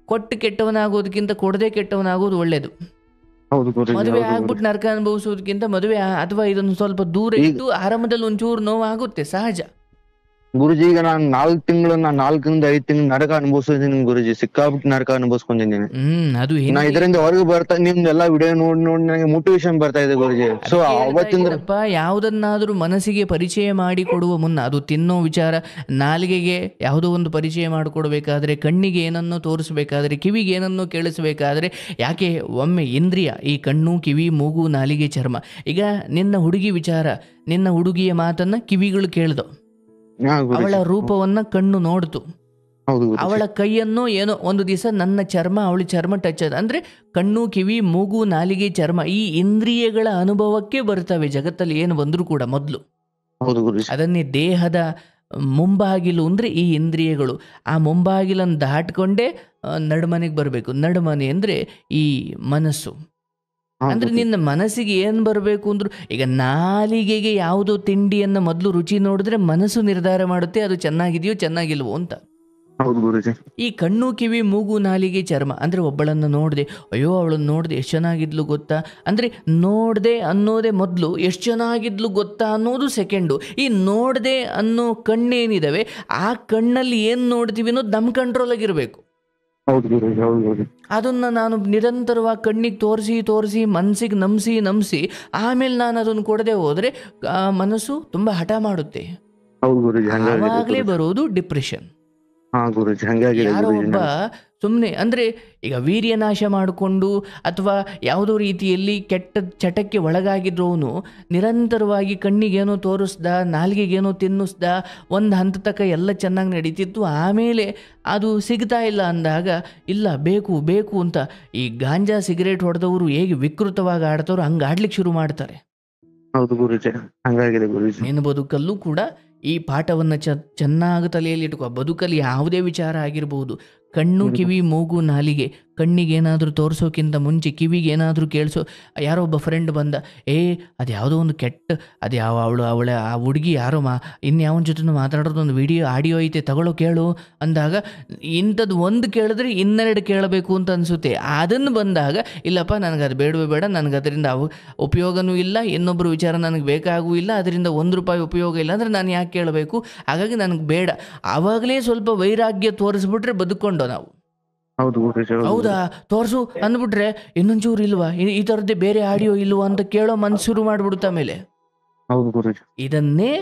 S1: ಕೊಟ್ಟು ಕೆಟ್ಟವನಾಗೋದಕ್ಕಿಂತ ಕೊಡದೆ ಕೆಟ್ಟವನಾಗೋದು ಒಳ್ಳೇದು. ಮದುವೆ ಆಗ್ಬಿಟ್ಟು ನರಕ ಅನುಭವಿಸೋದಕ್ಕಿಂತ ಮದುವೆ ಅಥವಾ ಇದನ್ನು ಸ್ವಲ್ಪ ದೂರ ಇದ್ದು ಆರಂಭದಲ್ಲಿ ಒಂಚೂರು ನೋವು ಆಗುತ್ತೆ, ಸಹಜ.
S2: ಗುರುಜಿ ಈಗ ನಾನ್ 4 ತಿಂಗಳು 5 ತಿಂಗಳು ನರಕ ಅನುಭವಿಸಿದೀನಿ ಗುರುಜಿ, ಸಿಕ್ಕಾಬಿಟ್ಟು ನರಕ ಅನುಭವಿಸ್ಕೊಂಡಿದ್ದೀನಿ.
S1: ಅದು
S2: ನಾ ಇದರಿಂದ ಹೊರಗೆ ಬರ್ತಾ ನಿಮ್ದೆಲ್ಲಾ ವಿಡಿಯೋ ನೋಡಿ ನೋಡಿ ನನಗೆ ಮೋಟಿವೇಶನ್ ಬರ್ತಾ ಇದೆ ಗುರುಜಿ. ಸೊ ಅವತ್ತಿಂದ
S1: ಯಾವುದನ್ನಾದ್ರೂ ಮನಸ್ಸಿಗೆ ಪರಿಚಯ ಮಾಡಿಕೊಡುವ ಮುನ್ನ, ಅದು ತಿನ್ನೋ ವಿಚಾರ, ನಾಲಿಗೆಗೆ ಯಾವುದೋ ಒಂದು ಪರಿಚಯ ಮಾಡಿಕೊಡ್ಬೇಕಾದ್ರೆ, ಕಣ್ಣಿಗೆ ಏನನ್ನೋ ತೋರಿಸ್ಬೇಕಾದ್ರೆ, ಕಿವಿಗೆ ಏನನ್ನೋ ಕೇಳಿಸ್ಬೇಕಾದ್ರೆ, ಯಾಕೆ ಒಮ್ಮೆ ಇಂದ್ರಿಯ, ಈ ಕಣ್ಣು, ಕಿವಿ, ಮೂಗು, ನಾಲಿಗೆ, ಚರ್ಮ. ಈಗ ನಿನ್ನ ಹುಡುಗಿ ವಿಚಾರ, ನಿನ್ನ ಹುಡುಗಿಯ ಮಾತನ್ನ ಕಿವಿಗಳು ಕೇಳ್ದು,
S2: ಹಾ ಗುರುಜಿ.
S1: ಅವಳ ರೂಪವನ್ನ ಕಣ್ಣು ನೋಡ್ತು,
S2: ಹೌದು ಗುರುಜಿ.
S1: ಅವಳ ಕೈಯನ್ನು ಏನೋ ಒಂದು ದಿವಸ ನನ್ನ ಚರ್ಮ, ಅವಳ ಚರ್ಮ ಟಚ್ ಆದ ಅಂದ್ರೆ ಕಣ್ಣು, ಕಿವಿ, ಮೂಗು, ನಾಲಿಗೆ, ಚರ್ಮ, ಈ ಇಂದ್ರಿಯಗಳ ಅನುಭವಕ್ಕೆ ಬರ್ತವೆ ಜಗತ್ತಲ್ಲಿ ಏನು ಬಂದರೂ ಕೂಡ ಮೊದಲು.
S2: ಹೌದು ಗುರುಜಿ.
S1: ಅದನ್ನೇ ದೇಹದ ಮುಂಬಾಗಿಲು ಅಂದರೆ ಈ ಇಂದ್ರಿಯಗಳು. ಆ ಮುಂಬಾಗಿಲನ್ನು ದಾಟ್ಕೊಂಡೇ ನಡುಮನೆಗೆ ಬರಬೇಕು. ನಡುಮನೆ ಅಂದರೆ ಈ ಮನಸ್ಸು. ಅಂದ್ರೆ ನಿನ್ನ ಮನಸ್ಸಿಗೆ ಏನು ಬರಬೇಕು ಅಂದ್ರು, ಈಗ ನಾಲಿಗೆಗೆ ಯಾವುದೋ ತಿಂಡಿಯನ್ನು ಮೊದಲು ರುಚಿ ನೋಡಿದ್ರೆ ಮನಸ್ಸು ನಿರ್ಧಾರ ಮಾಡುತ್ತೆ ಅದು ಚೆನ್ನಾಗಿದೆಯೋ ಚೆನ್ನಾಗಿಲ್ವೋ ಅಂತ.
S2: ಹೌದು ಗುರುಜಿ.
S1: ಈ ಕಣ್ಣು, ಕಿವಿ, ಮೂಗು, ನಾಲಿಗೆ, ಚರ್ಮ ಅಂದರೆ ಒಬ್ಬಳನ್ನು ನೋಡಿದೆ, ಅಯ್ಯೋ ಅವಳನ್ನು ನೋಡಿದೆ ಎಷ್ಟು ಚೆನ್ನಾಗಿದ್ಲು ಗೊತ್ತಾ, ಅಂದರೆ ನೋಡಿದೆ ಅನ್ನೋದೇ ಮೊದಲು, ಎಷ್ಟು ಚೆನ್ನಾಗಿದ್ಲು ಗೊತ್ತಾ ಅನ್ನೋದು ಸೆಕೆಂಡು. ಈ ನೋಡಿದೆ ಅನ್ನೋ ಕಣ್ಣೇನಿದಾವೆ ಆ ಕಣ್ಣಲ್ಲಿ ಏನು ನೋಡ್ತೀವಿ ಅನ್ನೋದು ನಮ್ಮ ಕಂಟ್ರೋಲಾಗಿರಬೇಕು.
S2: ಹೌದು ಗುರುಜಿ. ಹೌದು ಗುರುಜಿ.
S1: ಅದನ್ನು ನಾನು ನಿರಂತರವಾಗಿ ಕಣ್ಣಿಗೆ ತೋರಿಸಿ ಮನಸ್ಸಿಗೆ ನಂಬಿಸಿ ಆಮೇಲೆ ನಾನು ಅದನ್ನು ಕೊಡದೆ ಹೋದರೆ ಮನಸ್ಸು ತುಂಬ ಹಠ ಮಾಡುತ್ತೆ.
S2: ಹೌದು ಗುರುಜಿ.
S1: ಆವಾಗಲೇ ಬರೋದು ಡಿಪ್ರೆಷನ್.
S2: ಹಾ ಗುರುಜಿ, ಹಂಗಾಗಿದೆ
S1: ಯಾರೋ
S2: ಗುರುಜಿ.
S1: ಒಬ್ಬ ಸುಮ್ಮನೆ ಅಂದರೆ ಈಗ ವೀರ್ಯನಾಶ ಮಾಡಿಕೊಂಡು ಅಥವಾ ಯಾವುದೋ ರೀತಿಯಲ್ಲಿ ಕೆಟ್ಟ ಚಟಕ್ಕೆ ಒಳಗಾಗಿದ್ರೋನು ನಿರಂತರವಾಗಿ ಕಣ್ಣಿಗೇನೋ ತೋರಿಸ್ದ, ನಾಲಿಗೆಗೇನೋ ತಿನ್ನಿಸ್ದ, ಒಂದು ಹಂತ ತನಕ ಎಲ್ಲ ಚೆನ್ನಾಗಿ ನಡೀತಿತ್ತು. ಆಮೇಲೆ ಅದು ಸಿಗ್ತಾ ಇಲ್ಲ ಅಂದಾಗ ಇಲ್ಲ ಬೇಕು ಬೇಕು ಅಂತ ಈ ಗಾಂಜಾ ಸಿಗರೇಟ್ ಹೊಡೆದವರು ಹೇಗೆ ವಿಕೃತವಾಗಿ ಆಡ್ತಾರೋ ಹಂಗೆ ಆಡ್ಲಿಕ್ಕೆ ಶುರು ಮಾಡ್ತಾರೆ.
S2: ಹೌದು ಗುರುಜಿ, ಹಂಗಾಗಿದೆ ಗುರುಜಿ.
S1: ನಿನ್ನ ಬದುಕಲ್ಲೂ ಕೂಡ ಈ ಪಾಠವನ್ನು ಚೆನ್ನಾಗಿ ತಲೆಯಲ್ಲಿ ಇಟ್ಕೋ. ಬದುಕಲ್ಲಿ ಯಾವುದೇ ವಿಚಾರ ಆಗಿರ್ಬೋದು, ಕಣ್ಣು, ಕಿವಿ, ಮೂಗು, ನಾಲಿಗೆ. ಕಣ್ಣಿಗೇನಾದರೂ ತೋರಿಸೋಕ್ಕಿಂತ ಮುಂಚೆ ಕಿವಿಗೇನಾದರೂ ಕೇಳಿಸೋ. ಯಾರೋ ಒಬ್ಬ ಫ್ರೆಂಡ್ ಬಂದ, ಅದು ಯಾವುದೋ ಒಂದು ಕೆಟ್ಟ, ಅದು ಅವಳ ಆ ಹುಡುಗಿ ಯಾರೋ ಇನ್ಯಾವನ ಜೊತೆ ಮಾತಾಡೋದು ಒಂದು ವಿಡಿಯೋ ಆಡಿಯೋ ಐತೆ ತಗೊಳ್ಳೋ ಕೇಳು ಅಂದಾಗ ಇಂಥದ್ದು ಒಂದು ಕೇಳಿದ್ರೆ ಇನ್ನೆರಡು ಕೇಳಬೇಕು ಅಂತ ಅನಿಸುತ್ತೆ. ಅದನ್ನು ಬಂದಾಗ ಇಲ್ಲಪ್ಪ ನನಗೆ ಅದು ಬೇಡವೇ ಬೇಡ, ನನಗೆ ಅದರಿಂದ ಉಪಯೋಗನೂ ಇಲ್ಲ, ಇನ್ನೊಬ್ಬರು ವಿಚಾರ ನನಗೆ ಬೇಕಾಗೂ ಇಲ್ಲ, ಅದರಿಂದ ₹1 ಉಪಯೋಗ ಇಲ್ಲ ಅಂದರೆ ನಾನು ಯಾಕೆ ಕೇಳಬೇಕು, ಹಾಗಾಗಿ ನನಗೆ ಬೇಡ. ಆವಾಗಲೇ ಸ್ವಲ್ಪ ವೈರಾಗ್ಯ ತೋರಿಸ್ಬಿಟ್ರೆ ಬದುಕೊಂಡು ನಾವು.
S2: ಹೌದು ಗುರುಜಿ.
S1: ಹೌದಾ ತೋರಿಸು ಅಂದ್ಬಿಟ್ರೆ ಇನ್ನೊಂಚೂರು ಇಲ್ವಾ, ಈ ಥರದ್ದೇ ಬೇರೆ ಆಡಿಯೋ ಇಲ್ವಾ ಅಂತ ಕೇಳೋ ಮನಸ್ಸು ಶುರು ಮಾಡಿಬಿಡುತ್ತ ಮೇಲೆ.
S2: ಹೌದು ಗುರುಜಿ.
S1: ಇದನ್ನೇ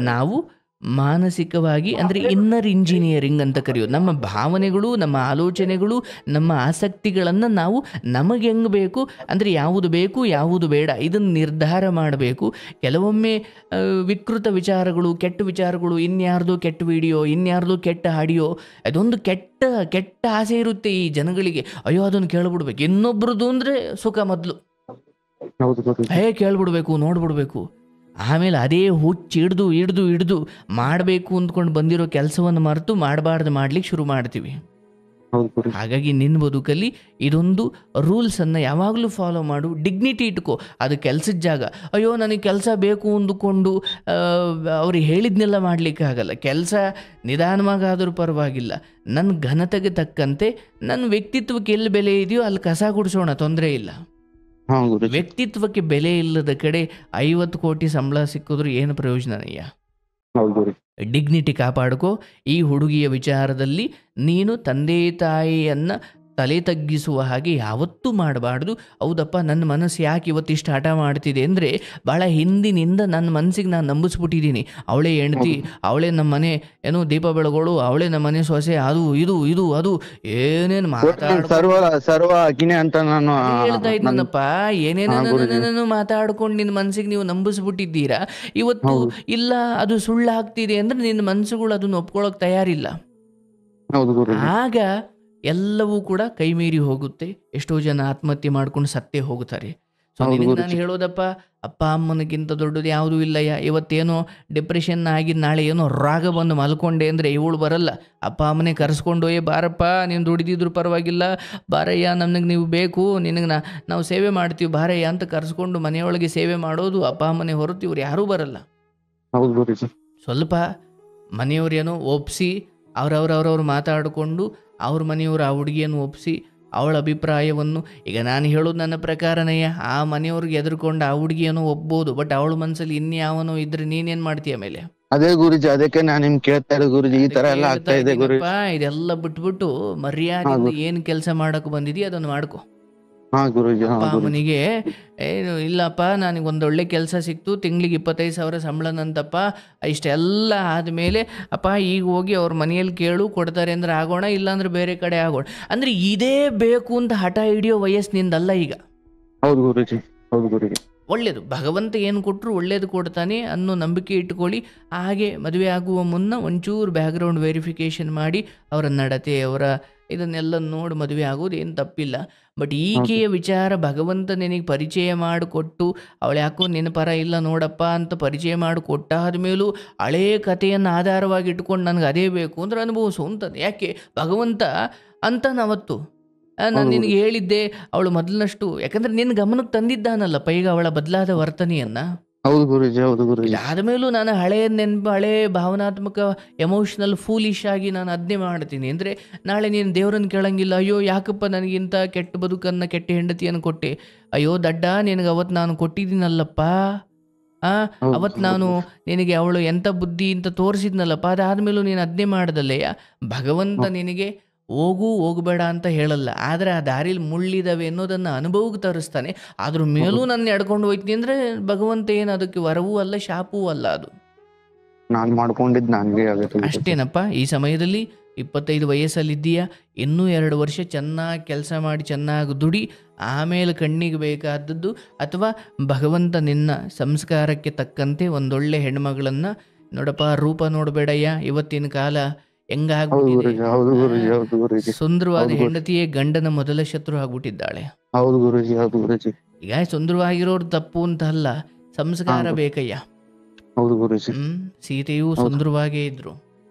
S1: ನಾವು ಮಾನಸಿಕವಾಗಿ ಅಂದರೆ ಇನ್ನರ್ ಇಂಜಿನಿಯರಿಂಗ್ ಅಂತ ಕರೆಯೋದು. ನಮ್ಮ ಭಾವನೆಗಳು, ನಮ್ಮ ಆಲೋಚನೆಗಳು, ನಮ್ಮ ಆಸಕ್ತಿಗಳನ್ನು ನಾವು ನಮಗೆ ಹೆಂಗೆ ಬೇಕು ಅಂದರೆ ಯಾವುದು ಬೇಕು ಯಾವುದು ಬೇಡ ಇದನ್ನು ನಿರ್ಧಾರ ಮಾಡಬೇಕು. ಕೆಲವೊಮ್ಮೆ ವಿಕೃತ ವಿಚಾರಗಳು, ಕೆಟ್ಟ ವಿಚಾರಗಳು, ಇನ್ಯಾರ್ದೋ ಕೆಟ್ಟ ವಿಡಿಯೋ, ಇನ್ಯಾರ್ದೋ ಕೆಟ್ಟ ಆಡಿಯೋ, ಅದೊಂದು ಕೆಟ್ಟ ಆಸೆ ಇರುತ್ತೆ ಈ ಜನಗಳಿಗೆ. ಅಯ್ಯೋ ಅದನ್ನು ಕೇಳ್ಬಿಡ್ಬೇಕು, ಇನ್ನೊಬ್ರದ್ದು ಅಂದರೆ ಸುಖ ಮೊದಲು, ಕೇಳ್ಬಿಡ್ಬೇಕು, ನೋಡ್ಬಿಡ್ಬೇಕು. ಆಮೇಲೆ ಅದೇ ಹುಚ್ಚು ಹಿಡ್ದು ಮಾಡಬೇಕು ಅಂದ್ಕೊಂಡು ಬಂದಿರೋ ಕೆಲಸವನ್ನು ಮರೆತು ಮಾಡಬಾರ್ದು ಮಾಡ್ಲಿಕ್ಕೆ ಶುರು ಮಾಡ್ತೀವಿ. ಹಾಗಾಗಿ ನಿನ್ನ ಬದುಕಲ್ಲಿ ಇದೊಂದು ರೂಲ್ಸನ್ನು ಯಾವಾಗಲೂ ಫಾಲೋ ಮಾಡು. ಡಿಗ್ನಿಟಿ ಇಟ್ಕೋ. ಅದು ಕೆಲಸದ ಜಾಗ. ಅಯ್ಯೋ ನನಗೆ ಕೆಲಸ ಬೇಕು ಅಂದುಕೊಂಡು ಅವ್ರಿಗೆ ಹೇಳಿದ್ನೆಲ್ಲ ಮಾಡಲಿಕ್ಕಾಗಲ್ಲ. ಕೆಲಸ ನಿಧಾನವಾಗಾದರೂ ಪರವಾಗಿಲ್ಲ, ನನ್ನ ಘನತೆಗೆ ತಕ್ಕಂತೆ ನನ್ನ ವ್ಯಕ್ತಿತ್ವಕ್ಕೆ ಎಲ್ಲಿ ಬೆಲೆ ಇದೆಯೋ ಅಲ್ಲಿ ಕಸ ಗುಡಿಸೋಣ, ತೊಂದರೆ ಇಲ್ಲ. ವ್ಯಕ್ತಿತ್ವಕ್ಕೆ ಬೆಲೆ ಇಲ್ಲದ ಕಡೆ 50 ಕೋಟಿ ಸಂಬಳ ಸಿಕ್ಕಿದ್ರು ಏನು ಪ್ರಯೋಜನಯ್ಯ? ಡಿಗ್ನಿಟಿ ಕಾಪಾಡ್ಕೋ. ಈ ಹುಡುಗಿಯ ವಿಚಾರದಲ್ಲಿ ನೀನು ತಂದೆ ತಾಯಿಯನ್ನು ತಲೆ ತಗ್ಗಿಸುವ ಹಾಗೆ ಯಾವತ್ತೂ ಮಾಡಬಾರ್ದು. ಹೌದಪ್ಪ ನನ್ನ ಮನಸ್ಸು ಯಾಕೆ ಇವತ್ತಿಷ್ಟು ಹಠ ಮಾಡ್ತಿದೆ ಅಂದರೆ ಭಾಳ ಹಿಂದಿನಿಂದ ನನ್ನ ಮನಸ್ಸಿಗೆ ನಾನು ನಂಬಿಸ್ಬಿಟ್ಟಿದ್ದೀನಿ. ಅವಳೇ ಹೆಂಡ್ತಿ, ಅವಳೇ ನಮ್ಮ ಮನೆ ಏನೋ ದೀಪ ಬೆಳಗೋಳು, ಅವಳೇ ನಮ್ಮ ಮನೆ ಸೊಸೆ, ಅದು ಇದು ಇದು ಅದು ಏನೇನು ಹೇಳ್ತಾ ಇದ್ದೀನಪ್ಪ. ಏನೇನೇನೇನೇನು ಮಾತಾಡ್ಕೊಂಡು ನಿನ್ನ ಮನಸ್ಸಿಗೆ ನೀವು ನಂಬಿಸ್ಬಿಟ್ಟಿದ್ದೀರಾ. ಇವತ್ತು ಇಲ್ಲ ಅದು ಸುಳ್ಳಾಗ್ತಿದೆ ಅಂದರೆ ನಿನ್ನ ಮನಸ್ಸುಗಳು ಅದನ್ನು ಒಪ್ಕೊಳ್ಳೋಕೆ ತಯಾರಿಲ್ಲ. ಆಗ ಎಲ್ಲವೂ ಕೂಡ ಕೈ ಮೀರಿ ಹೋಗುತ್ತೆ. ಎಷ್ಟೋ ಜನ ಆತ್ಮಹತ್ಯೆ ಮಾಡ್ಕೊಂಡು ಸತ್ತೇ ಹೋಗ್ತಾರೆ. ಸೊ ನಿನಗೆ ನಾನು ಹೇಳೋದಪ್ಪ, ಅಪ್ಪ ಅಮ್ಮನಿಗಿಂತ ದೊಡ್ಡದು ಯಾವುದೂ ಇಲ್ಲಯ್ಯ. ಇವತ್ತೇನೋ ಡಿಪ್ರೆಷನ್ ಆಗಿ ನಾಳೆ ಏನೋ ರಾಗ ಬಂದು ಮಲ್ಕೊಂಡೆ ಅಂದರೆ ಇವಳು ಬರಲ್ಲ. ಅಪ್ಪ ಅಮ್ಮನೇ ಕರೆಸ್ಕೊಂಡು ಬಾರಪ್ಪ ನೀನು ದುಡಿದಿದ್ರು ಪರವಾಗಿಲ್ಲ, ಬಾರಯ್ಯ ನಮಗೆ ನೀವು ಬೇಕು, ನಿನಗೆ ನಾವು ಸೇವೆ ಮಾಡ್ತೀವಿ ಬಾರಯ್ಯ ಅಂತ ಕರೆಸ್ಕೊಂಡು ಮನೆಯೊಳಗೆ ಸೇವೆ ಮಾಡೋದು ಅಪ್ಪ ಅಮ್ಮನೇ ಹೊರತು ಇವ್ರು ಯಾರೂ ಬರಲ್ಲ. ಸ್ವಲ್ಪ ಮನೆಯವ್ರೇನೋ ಒಪ್ಪಿಸಿ ಅವ್ರವ್ರು ಮಾತಾಡಿಕೊಂಡು ಅವ್ರ ಮನೆಯವರು ಆ ಹುಡುಗಿಯನ್ನು ಒಪ್ಪಿಸಿ ಅವಳ ಅಭಿಪ್ರಾಯವನ್ನು, ಈಗ ನಾನು ಹೇಳೋದು ನನ್ನ ಪ್ರಕಾರನೆಯ, ಆ ಮನೆಯವ್ರಿಗೆ ಎದುರ್ಕೊಂಡು ಆ ಹುಡುಗಿಯನ್ನು ಒಪ್ಬೋದು. ಬಟ್ ಅವಳ ಮನಸ್ಸಲ್ಲಿ ಇನ್ಯಾವನೋ ಇದ್ರೆ ನೀನೇನು ಮಾಡ್ತೀಯ ಮೇಲೆ?
S2: ಅದೇ ಗುರುಜಿ, ಅದಕ್ಕೆ ನಾನ್ ನಿಮ್ ಕೇಳ್ತಾ ಇರೋದು ಗುರುಜಿ, ಈ ತರ
S1: ಅದಕ್ಕೆ
S2: ಎಲ್ಲ
S1: ಹೇಳ್ತಾ
S2: ಆಗ್ತಾ ಇದೆ
S1: ಇದ್ದೀನಪ್ಪ,
S2: ಗುರುಜಿ.
S1: ಇದೆಲ್ಲ ಬಿಟ್ಬಿಟ್ಟು
S2: ಹಾ
S1: ಮರ್ಯಾದೆಯಿಂದ
S2: ಗುರು
S1: ಏನು ಕೆಲಸ ಮಾಡಕ್ಕೆ ಬಂದಿದೀಯ ಅದನ್ನು ಮಾಡ್ಕೊ.
S2: ಹಾ ಗುರುಜಿ, ಹಾ
S1: ಅಪ್ಪ
S2: ಗುರುಜಿ.
S1: ಅಮ್ಮನಿಗೆ ಏನು ಇಲ್ಲಪ್ಪ, ನನಗೆ ಒಂದೊಳ್ಳೆ ಕೆಲಸ ಸಿಕ್ತು, ತಿಂಗ್ಳಿಗೆ 25,000 ಸಂಬಳನಂತಪ್ಪ, ಇಷ್ಟೆಲ್ಲ ಆದಮೇಲೆ ಅಪ್ಪ ಈಗ ಹೋಗಿ ಅವ್ರ ಮನೆಯಲ್ಲಿ ಕೇಳು, ಕೊಡ್ತಾರೆ ಅಂದ್ರೆ ಆಗೋಣ, ಇಲ್ಲಾಂದ್ರೆ ಬೇರೆ ಕಡೆ ಆಗೋಣ. ಅಂದರೆ ಇದೇ ಬೇಕು ಅಂತ ಹಠ ಹಿಡಿಯೋ ವಯಸ್ಸಿನಿಂದಲ್ಲ ಈಗ.
S2: ಹೌದು ಗುರುಜಿ, ಹೌದು ಗುರುಜಿ.
S1: ಒಳ್ಳೆಯದು, ಭಗವಂತ ಏನು ಕೊಟ್ಟರು ಒಳ್ಳೇದು ಕೊಡ್ತಾನೆ ಅನ್ನೋ ನಂಬಿಕೆ ಇಟ್ಕೊಳ್ಳಿ. ಹಾಗೆ ಮದುವೆ ಆಗುವ ಮುನ್ನ ಒಂಚೂರು ಬ್ಯಾಕ್ಗ್ರೌಂಡ್ ವೆರಿಫಿಕೇಷನ್ ಮಾಡಿ ಅವರ ನಡತೆ, ಅವರ ಇದನ್ನೆಲ್ಲ ನೋಡಿ ಮದುವೆ ಆಗೋದು ಏನು ತಪ್ಪಿಲ್ಲ. ಬಟ್
S2: ಹೌದು
S1: ಈಕೆಯ ವಿಚಾರ ಭಗವಂತ ನಿನಗೆ ಪರಿಚಯ ಮಾಡಿಕೊಟ್ಟು, ಅವಳು ಯಾಕೋ ನಿನ್ನ ಪರ ಇಲ್ಲ ನೋಡಪ್ಪ ಅಂತ ಪರಿಚಯ ಮಾಡಿಕೊಟ್ಟಾದ ಮೇಲೂ ಹಳೇ ಕಥೆಯನ್ನು ಆಧಾರವಾಗಿ ಇಟ್ಕೊಂಡು ನನಗೆ ಅದೇ ಬೇಕು ಅಂದ್ರೆ ಅನುಭವಿಸು ಅಂತಂದು. ಯಾಕೆ ಭಗವಂತ ಅಂತಾನವತ್ತು ನಾನು
S2: ಹೌದು
S1: ನಿನಗೆ
S2: ಗುರುಜಿ,
S1: ಹೇಳಿದ್ದೆ ಅವಳು ಮೊದಲಿನಷ್ಟು, ಯಾಕಂದ್ರೆ ನಿನ್ನ ಗಮನಕ್ಕೆ ತಂದಿದ್ದಾನಲ್ಲಪ್ಪ ಈಗ ಅವಳ ಬದಲಾದ ವರ್ತನೆಯನ್ನು.
S2: ಹೌದು ಗುರುಜಿ, ಹೌದು ಗುರುಜಿ.
S1: ಇದಾದ ಮೇಲೂ ನಾನು ಹಳೆಯ ನೆನಪು, ಹಳೆ ಭಾವನಾತ್ಮಕ ಎಮೋಷ್ನಲ್ ಫೂಲಿಶ್ ಆಗಿ ನಾನು ಅದನ್ನೇ ಮಾಡ್ತೀನಿ ಅಂದರೆ ನಾಳೆ ನೀನು ದೇವ್ರನ್ನ ಕೇಳಂಗಿಲ್ಲ. ಅಯ್ಯೋ ಯಾಕಪ್ಪ ನನಗಿಂತ ಕೆಟ್ಟ ಬದುಕನ್ನು, ಕೆಟ್ಟ ಹೆಂಡತಿಯನ್ನು ಕೊಟ್ಟೆ, ಅಯ್ಯೋ ದಡ್ಡ ನಿನಗೆ ಅವತ್ತು ನಾನು ಕೊಟ್ಟಿದ್ದೀನಲ್ಲಪ್ಪ,
S2: ಹೌದು
S1: ಅವತ್ತು
S2: ಹೌದು
S1: ನಾನು
S2: ಗುರುಜಿ.
S1: ನಿನಗೆ ಅವಳು ಎಂಥ ಬುದ್ಧಿ ಅಂತ ತೋರಿಸಿದ್ನಲ್ಲಪ್ಪ, ಅದಾದಮೇಲೂ ನೀನು ಅದನ್ನೇ ಮಾಡ್ದಲ್ಲೆಯ. ಭಗವಂತ
S2: ಹೌದು
S1: ನಿನಗೆ ಹೋಗಬೇಡ ಅಂತ ಹೇಳಲ್ಲ, ಆದರೆ ಆ ದಾರಿಲಿ ಮುಳ್ಳಿದಾವೆ ಅನ್ನೋದನ್ನು ಅನುಭವಕ್ಕೆ ತರಿಸ್ತಾನೆ. ಅದ್ರ ಮೇಲೂ
S2: ಹೌದು.
S1: ನನ್ನ ಎಡ್ಕೊಂಡು ಹೋಯ್ತೀನಿ ಅಂದರೆ ಭಗವಂತ ಏನು ಅದಕ್ಕೆ ವರವೂ ಅಲ್ಲ, ಶಾಪವೂ ಅಲ್ಲ ಅದು.
S2: ನಾನ್ ಮಾಡ್ಕೊಂಡಿದ್ ನನ್ಗೆ ಆಗುತ್ತೆ ಗುರುಜಿ.
S1: ಅಷ್ಟೇನಪ್ಪ, ಈ ಸಮಯದಲ್ಲಿ 25 ವಯಸ್ಸಲ್ಲಿದ್ದೀಯಾ, ಇನ್ನೂ 2 ವರ್ಷ ಚೆನ್ನಾಗಿ ಕೆಲಸ ಮಾಡಿ ಚೆನ್ನಾಗಿ ದುಡಿ, ಆಮೇಲೆ ಕಣ್ಣಿಗೆ ಬೇಕಾದದ್ದು ಅಥವಾ ಭಗವಂತ ನಿನ್ನ ಸಂಸ್ಕಾರಕ್ಕೆ ತಕ್ಕಂತೆ ಒಂದೊಳ್ಳೆ ಹೆಣ್ಮಗಳನ್ನು ನೋಡಪ್ಪ. ರೂಪ ನೋಡಬೇಡಯ್ಯ, ಇವತ್ತಿನ ಕಾಲ
S2: ಹೌದು
S1: ಹೆಂಗಾಗ್ಬಿಟ್ಟಿದೆ.
S2: ಗುರುಜಿ, ಹೌದು ಗುರುಜಿ, ಹೌದು ಗುರುಜಿ,
S1: ಸುಂದರವಾದ
S2: ಹೌದು ಗುರುಜಿ,
S1: ಹೆಂಡತಿಯೇ ಗಂಡನ ಮೊದಲ ಶತ್ರು ಆಗ್ಬಿಟ್ಟಿದ್ದಾಳೆ.
S2: ಹೌದು ಗುರುಜಿ, ಹೌದು ಗುರುಜಿ.
S1: ಈಗ ಸುಂದರವಾಗಿರೋರು ತಪ್ಪು ಅಂತ ಅಲ್ಲ,
S2: ಹಾ
S1: ಸಂಸ್ಕಾರ ಬೇಕಯ್ಯ.
S2: ಹೌದು ಗುರುಜಿ,
S1: ಸೀತೆಯೂ
S2: ಹೌದು
S1: ಸುಂದರವಾಗೇ ಇದ್ರು,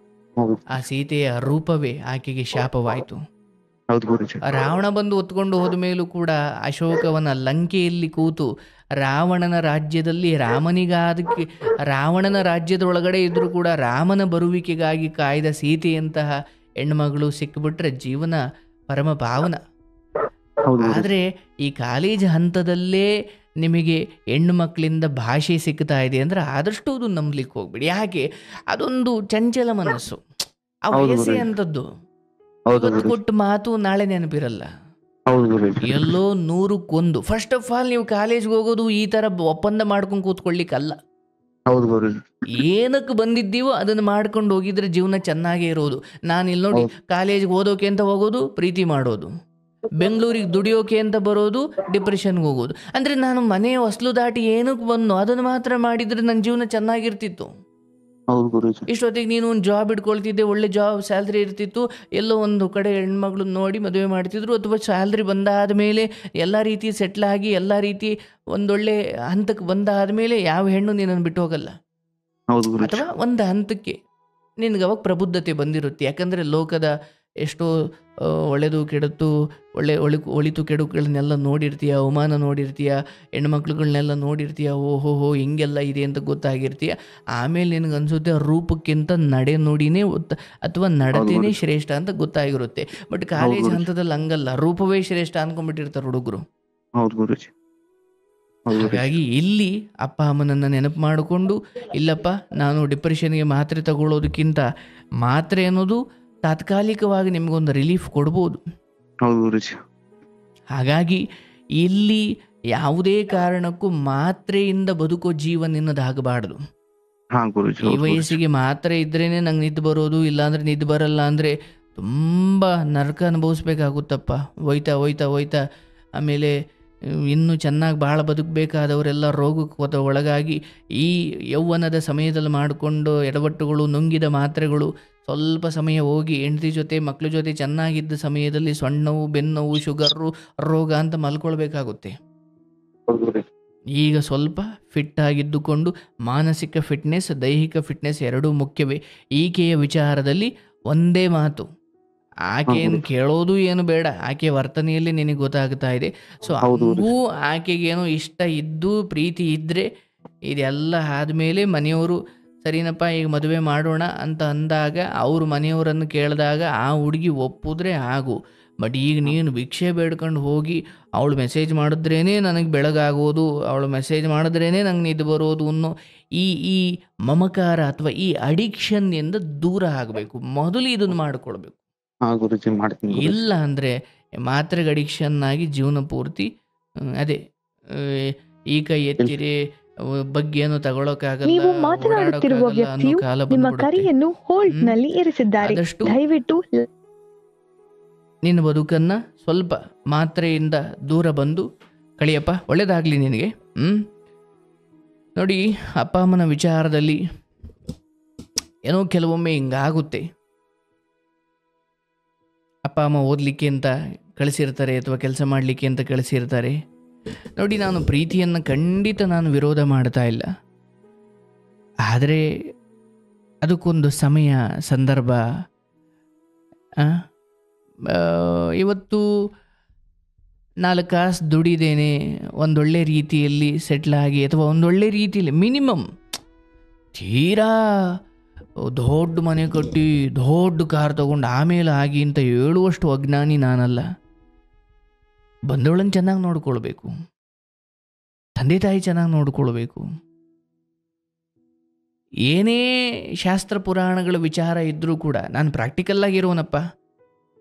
S2: ಹೌದು
S1: ಆ ಸೀತೆಯ ರೂಪವೇ ಆಕೆಗೆ ಶಾಪವಾಯಿತು.
S2: ಹೌದು ಗುರುಜಿ.
S1: ರಾವಣ ಬಂದು ಹೊತ್ಕೊಂಡು ಹೋದ ಮೇಲೂ ಕೂಡ ಅಶೋಕವನ ಲಂಕೆಯಲ್ಲಿ ಕೂತು ರಾವಣನ ರಾಜ್ಯದಲ್ಲಿ ರಾವಣನ ರಾಜ್ಯದೊಳಗಡೆ ಇದ್ರೂ ಕೂಡ ರಾಮನ ಬರುವಿಕೆಗಾಗಿ ಕಾಯ್ದ ಸೀತೆಯಂತಹ ಹೆಣ್ಮಗಳು ಸಿಕ್ಕಿಬಿಟ್ರೆ ಜೀವನ ಪರಮ ಪಾವನ.
S2: ಹೌದು ಗುರುಜಿ.
S1: ಆದರೆ ಈ ಕಾಲೇಜ್ ಹಂತದಲ್ಲೇ ನಿಮಗೆ ಹೆಣ್ಣು ಮಕ್ಕಳಿಂದ ಭಾಷೆ ಸಿಗ್ತಾ ಇದೆ ಅಂದರೆ ಆದಷ್ಟು ಅದು ನಂಬಲಿಕ್ಕೆ ಹೋಗ್ಬೇಡಿ. ಯಾಕೆ, ಅದೊಂದು ಚಂಚಲ ಮನಸ್ಸು, ಆ
S2: ಹೌದು
S1: ವಯಸ್ಸೇ
S2: ಗುರುಜಿ,
S1: ಅಂಥದ್ದು.
S2: ಹೌದು
S1: ಇವತ್ತು
S2: ಗುರುಜಿ,
S1: ಕೊಟ್ಟು ಮಾತು ನಾಳೆ ನೆನಪಿರಲ್ಲ,
S2: ಹೌದು ಗುರುಜಿ,
S1: ಎಲ್ಲೋ 100ಕ್ಕೆ 1. ಫಸ್ಟ್ ಆಫ್ ಆಲ್ ನೀವು ಕಾಲೇಜ್ಗೆ ಹೋಗೋದು ಈ ಥರ ಒಪ್ಪಂದ ಮಾಡ್ಕೊಂಡು ಕೂತ್ಕೊಳ್ಳಿಕ್ಕಲ್ಲ.
S2: ಹೌದು ಗುರುಜಿ,
S1: ಏನಕ್ಕೆ ಬಂದಿದ್ದೀವೋ ಅದನ್ನು ಮಾಡ್ಕೊಂಡು ಹೋಗಿದ್ರೆ ಜೀವನ ಚೆನ್ನಾಗೇ ಇರೋದು. ನಾನು ಇಲ್ಲಿ ನೋಡಿ,
S2: ಹೌದು
S1: ಕಾಲೇಜ್ಗೆ ಓದೋಕೆ ಅಂತ ಹೋಗೋದು, ಪ್ರೀತಿ ಮಾಡೋದು, ಬೆಂಗಳೂರಿಗೆ ದುಡಿಯೋಕೆ ಅಂತ ಬರೋದು, ಡಿಪ್ರೆಷನ್ಗೆ ಹೋಗೋದು. ಅಂದರೆ ನಾನು ಮನೆ ಹೊಸ್ಲು ದಾಟಿ ಏನಕ್ಕೆ ಬಂದು ಅದನ್ನು ಮಾತ್ರ ಮಾಡಿದರೆ ನನ್ನ ಜೀವನ ಚೆನ್ನಾಗಿರ್ತಿತ್ತು.
S2: ಹೌದು ಗುರುಜಿ,
S1: ಇಷ್ಟೊತ್ತಿಗೆ ನೀನು ಒಂದು ಜಾಬ್ ಇಟ್ಕೊಳ್ತಿದ್ದೆ, ಒಳ್ಳೆ ಜಾಬ್ ಸ್ಯಾಲ್ರಿ ಇರ್ತಿತ್ತು, ಎಲ್ಲೋ ಒಂದು ಕಡೆ ಹೆಣ್ಮಗಳು ನೋಡಿ ಮದುವೆ ಮಾಡ್ತಿದ್ರು, ಅಥವಾ ಸ್ಯಾಲ್ರಿ ಬಂದಾದ ಮೇಲೆ ಎಲ್ಲ ರೀತಿ ಸೆಟ್ಲಾಗಿ ಎಲ್ಲ ರೀತಿ ಒಂದೊಳ್ಳೆ ಹಂತಕ್ಕೆ ಬಂದಾದ ಮೇಲೆ ಯಾವ ಹೆಣ್ಣು ನಿನ್ನನ್ನು ಬಿಟ್ಟು ಹೋಗಲ್ಲ.
S2: ಹೌದು ಗುರುಜಿ,
S1: ಅಥವಾ ಒಂದು ಹಂತಕ್ಕೆ ನಿನಗೆ ಅವಾಗ ಪ್ರಬುದ್ಧತೆ ಬಂದಿರುತ್ತೆ. ಯಾಕಂದರೆ ಲೋಕದ ಎಷ್ಟೋ ಒಳ್ಳೆಯದು ಕೆಡುತ್ತು, ಒಳಿತು ಕೆಡುಕುಗಳನ್ನೆಲ್ಲ ನೋಡಿರ್ತೀಯ, ಅವಮಾನ ನೋಡಿರ್ತೀಯ, ಹೆಣ್ಮಕ್ಳುಗಳನ್ನೆಲ್ಲ ನೋಡಿರ್ತೀಯ, ಓಹೋಹೋ ಹಿಂಗೆಲ್ಲ ಇದೆ ಅಂತ ಗೊತ್ತಾಗಿರ್ತೀಯ. ಆಮೇಲೆ ನಿನಗೆ ಅನಿಸುತ್ತೆ ರೂಪಕ್ಕಿಂತ ನಡೆ ನುಡಿನೇ ಅಥವಾ
S2: ಹೌದು
S1: ನಡತೆನೇ
S2: ಗುರುಜಿ,
S1: ಶ್ರೇಷ್ಠ ಅಂತ ಗೊತ್ತಾಗಿರುತ್ತೆ. ಬಟ್
S2: ಹೌದು
S1: ಕಾಲೇಜ್
S2: ಗುರುಜಿ,
S1: ಹಂತದಲ್ಲಿ ಹಂಗಲ್ಲ, ರೂಪವೇ ಶ್ರೇಷ್ಠ ಅಂದ್ಕೊಂಡ್ಬಿಟ್ಟಿರ್ತಾರೆ ಹುಡುಗರು.
S2: ಹೌದು ಗುರುಜಿ, ಹೌದು ಗುರುಜಿ,
S1: ಹಾಗಾಗಿ ಇಲ್ಲಿ ಅಪ್ಪ ಅಮ್ಮನನ್ನು ನೆನಪು ಮಾಡಿಕೊಂಡು, ಇಲ್ಲಪ್ಪ ನಾನು ಡಿಪ್ರೆಷನ್ಗೆ ಮಾತ್ರೆ ತಗೊಳ್ಳೋದಕ್ಕಿಂತ ಮಾತ್ರೆ ಅನ್ನೋದು ತಾತ್ಕಾಲಿಕವಾಗಿ ನಿಮಗೊಂದು ರಿಲೀಫ್ ಕೊಡ್ಬೋದು.
S2: ಹೌದು ಗುರುಜಿ,
S1: ಹಾಗಾಗಿ ಇಲ್ಲಿ ಯಾವುದೇ ಕಾರಣಕ್ಕೂ ಮಾತ್ರೆಯಿಂದ ಬದುಕೋ ಜೀವನ ನಿನ್ನದಾಗಬಾರ್ದು.
S2: ಹಾ ಗುರುಜಿ,
S1: ಈ
S2: ಹೌದು ಗುರುಜಿ,
S1: ವಯಸ್ಸಿಗೆ ಮಾತ್ರೆ ಇದ್ರೇ ನಂಗೆ ನಿದ್ದೆ ಬರೋದು, ಇಲ್ಲಾಂದರೆ ನಿದ್ದೆ ಬರಲ್ಲ ಅಂದರೆ ತುಂಬ ನರಕ ಅನುಭವಿಸ್ಬೇಕಾಗುತ್ತಪ್ಪ. ಹೋಯ್ತಾ ಹೋಯ್ತಾ ಹೋಯ್ತಾ ಆಮೇಲೆ ಇನ್ನೂ ಚೆನ್ನಾಗಿ ಭಾಳ ಬದುಕಬೇಕಾದವರೆಲ್ಲ ರೋಗಕ್ಕೆ ಒಳಗಾಗಿ ಈ ಯೌವನದ ಸಮಯದಲ್ಲಿ ಮಾಡಿಕೊಂಡು ಎಡವಟ್ಟುಗಳು, ನುಂಗಿದ ಮಾತ್ರೆಗಳು, ಸ್ವಲ್ಪ ಸಮಯ ಹೋಗಿ ಹೆಂಡತಿ ಜೊತೆ ಮಕ್ಕಳ ಜೊತೆ ಚೆನ್ನಾಗಿದ್ದ ಸಮಯದಲ್ಲಿ ಸೊಣ್ಣವು, ಬೆನ್ನೋವು, ಶುಗರು ರೋಗ ಅಂತ ಮಲ್ಕೊಳ್ಬೇಕಾಗುತ್ತೆ.
S2: ಹೌದು ಗುರುಜಿ,
S1: ಈಗ ಸ್ವಲ್ಪ ಫಿಟ್ ಆಗಿದ್ದುಕೊಂಡು ಮಾನಸಿಕ ಫಿಟ್ನೆಸ್, ದೈಹಿಕ ಫಿಟ್ನೆಸ್ ಎರಡೂ ಮುಖ್ಯವೇ. ಈಕೆಯ ವಿಚಾರದಲ್ಲಿ ಒಂದೇ ಮಾತು,
S2: ಹಾ
S1: ಆಕೆಯನ್ನು
S2: ಗುರುಜಿ,
S1: ಕೇಳೋದು ಏನು ಬೇಡ, ಆಕೆಯ ವರ್ತನೆಯಲ್ಲಿ ನಿನಗೆ ಗೊತ್ತಾಗ್ತಾ ಇದೆ. ಸೊ
S2: ಹೌದು ಗುರುಜಿ,
S1: ಹಂಗೂ ಆಕೆಗೇನೋ ಇಷ್ಟ ಇದ್ದು ಪ್ರೀತಿ ಇದ್ದರೆ ಇದೆಲ್ಲ ಆದಮೇಲೆ ಮನೆಯವರು ಸರಿನಪ್ಪ ಈಗ ಮದುವೆ ಮಾಡೋಣ ಅಂತ ಅಂದಾಗ ಅವ್ರ ಮನೆಯವರನ್ನು ಕೇಳಿದಾಗ ಆ ಹುಡುಗಿ ಒಪ್ಪಿದ್ರೆ ಆಗು. ಬಟ್ ಈಗ ನೀನು ಭಿಕ್ಷೆ ಬೇಡ್ಕೊಂಡು ಹೋಗಿ ಅವಳು ಮೆಸೇಜ್ ಮಾಡಿದ್ರೇ ನನಗೆ ಬೆಳಗಾಗೋದು, ಅವಳು ಮೆಸೇಜ್ ಮಾಡಿದ್ರೇ ನಂಗೆ ನಿದ್ದೆ ಬರೋದು ಅನ್ನೋ ಈ ಈ ಮಮಕಾರ ಅಥವಾ ಈ ಅಡಿಕ್ಷನ್ನಿಂದ ದೂರ ಆಗಬೇಕು. ಮೊದಲು ಇದನ್ನು ಮಾಡಿಕೊಳ್ಬೇಕು.
S2: ಹಾ ಗುರುಜಿ, ಮಾಡ್ತೀನಿ ಗುರುಜಿ.
S1: ಇಲ್ಲ ಅಂದರೆ ಮಾತ್ರೆಗೆ ಅಡಿಕ್ಷನ್ ಆಗಿ ಜೀವನ ಪೂರ್ತಿ ಅದೇ ಈ ಕೈ ಎತ್ತಿರಿ ಬಗ್ಗೆ ಏನು ತಗೊಳಕ್ಕಾಗಲ್ಲ,
S3: ನೀವು ಮಾತನಾಡುತ್ತಿರುವ
S1: ಓಡಾಡೋಕ್ಕಾಗಲ್ಲ ಅನ್ನೋ
S3: ವ್ಯಕ್ತಿಯು
S1: ಕಾಲ
S3: ನಿಮ್ಮ
S1: ಬಂದ್ಬಿಡುತ್ತೆ.
S3: ಕರೆಯನ್ನು ಹೋಲ್ಡ್ ನಲ್ಲಿ ಇರಿಸಿದ್ದಾರೆ.
S1: ಆದಷ್ಟು
S3: ದಯವಿಟ್ಟು
S1: ನಿನ್ನ ಬದುಕನ್ನು ಸ್ವಲ್ಪ ಮಾತ್ರೆಯಿಂದ ದೂರ ಬಂದು ಕಳಿಯಪ್ಪ, ಒಳ್ಳೇದಾಗಲಿ ನಿನಗೆ. ನೋಡಿ, ಅಪ್ಪ ಅಮ್ಮನ ವಿಚಾರದಲ್ಲಿ ಏನೋ ಕೆಲವೊಮ್ಮೆ ಹಿಂಗಾಗುತ್ತೆ. ಅಪ್ಪ ಅಮ್ಮ ಓದಲಿಕ್ಕೆ ಅಂತ ಕಳಿಸಿರ್ತಾರೆ ಅಥವಾ ಕೆಲಸ ಮಾಡಲಿಕ್ಕೆ ಅಂತ ಕಳಿಸಿರ್ತಾರೆ. ನೋಡಿ, ನಾನು ಪ್ರೀತಿಯನ್ನು ಖಂಡಿತ ನಾನು ವಿರೋಧ ಮಾಡ್ತಾ ಇಲ್ಲ. ಆದರೆ ಅದಕ್ಕೊಂದು ಸಮಯ, ಸಂದರ್ಭ. ಇವತ್ತು 4 ಕಾಸು ದುಡಿದೇನೆ ಒಂದೊಳ್ಳೆ ರೀತಿಯಲ್ಲಿ ಸೆಟ್ಲಾಗಿ ಅಥವಾ ಒಂದೊಳ್ಳೆ ರೀತಿಯಲ್ಲಿ ಮಿನಿಮಮ್ ತೀರಾ ದೊಡ್ಡ ಮನೆ ಕಟ್ಟಿ ದೊಡ್ಡ ಕಾರ್ ತೊಗೊಂಡು ಆಮೇಲೆ ಆಗಿ ಅಂತ ಹೇಳುವಷ್ಟು ಅಜ್ಞಾನಿ ನಾನಲ್ಲ. ಬಂದವಳನ್ನು ಚೆನ್ನಾಗಿ ನೋಡ್ಕೊಳ್ಬೇಕು, ತಂದೆ ತಾಯಿ ಚೆನ್ನಾಗಿ ನೋಡ್ಕೊಳ್ಬೇಕು. ಏನೇ ಶಾಸ್ತ್ರ ಪುರಾಣಗಳ ವಿಚಾರ ಇದ್ದರೂ ಕೂಡ ನಾನು ಪ್ರಾಕ್ಟಿಕಲ್ಲಾಗಿರೋನಪ್ಪ.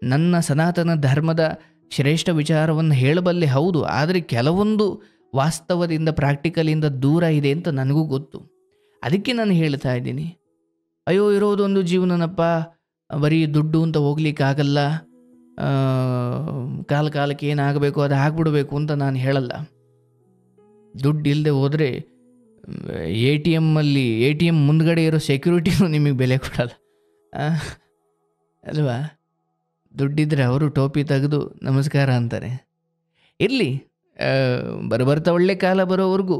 S1: ನನ್ನ ಸನಾತನ ಧರ್ಮದ ಶ್ರೇಷ್ಠ ವಿಚಾರವನ್ನು ಹೇಳಬಲ್ಲೆ, ಹೌದು. ಆದರೆ ಕೆಲವೊಂದು ವಾಸ್ತವದಿಂದ, ಪ್ರಾಕ್ಟಿಕಲಿಂದ ದೂರ ಇದೆ ಅಂತ ನನಗೂ ಗೊತ್ತು. ಅದಕ್ಕೆ ನಾನು ಹೇಳ್ತಾ ಇದ್ದೀನಿ, ಅಯ್ಯೋ ಇರೋದೊಂದು ಜೀವನನಪ್ಪ, ಬರೀ ದುಡ್ಡು ಅಂತ ಹೋಗ್ಲಿಕ್ಕಾಗಲ್ಲ, ಕಾಲಕ್ಕೆ ಏನಾಗಬೇಕು ಅದು ಆಗ್ಬಿಡ್ಬೇಕು ಅಂತ ನಾನು ಹೇಳಲ್ಲ. ದುಡ್ಡು ಇಲ್ಲದೆ ಹೋದರೆ ಎ ಟಿ ಎಮ್ ಮುಂದ್ಗಡೆ ಇರೋ ಸೆಕ್ಯೂರಿಟಿನೂ ನಿಮಗೆ ಬೆಲೆ ಕೊಡಲ್ಲ ಅಲ್ವಾ? ದುಡ್ಡಿದ್ರೆ ಅವರು ಟೋಪಿ ತೆಗೆದು ನಮಸ್ಕಾರ ಅಂತಾರೆ. ಇರಲಿ, ಬರ್ತಾ ಒಳ್ಳೆ ಕಾಲ ಬರೋವರೆಗೂ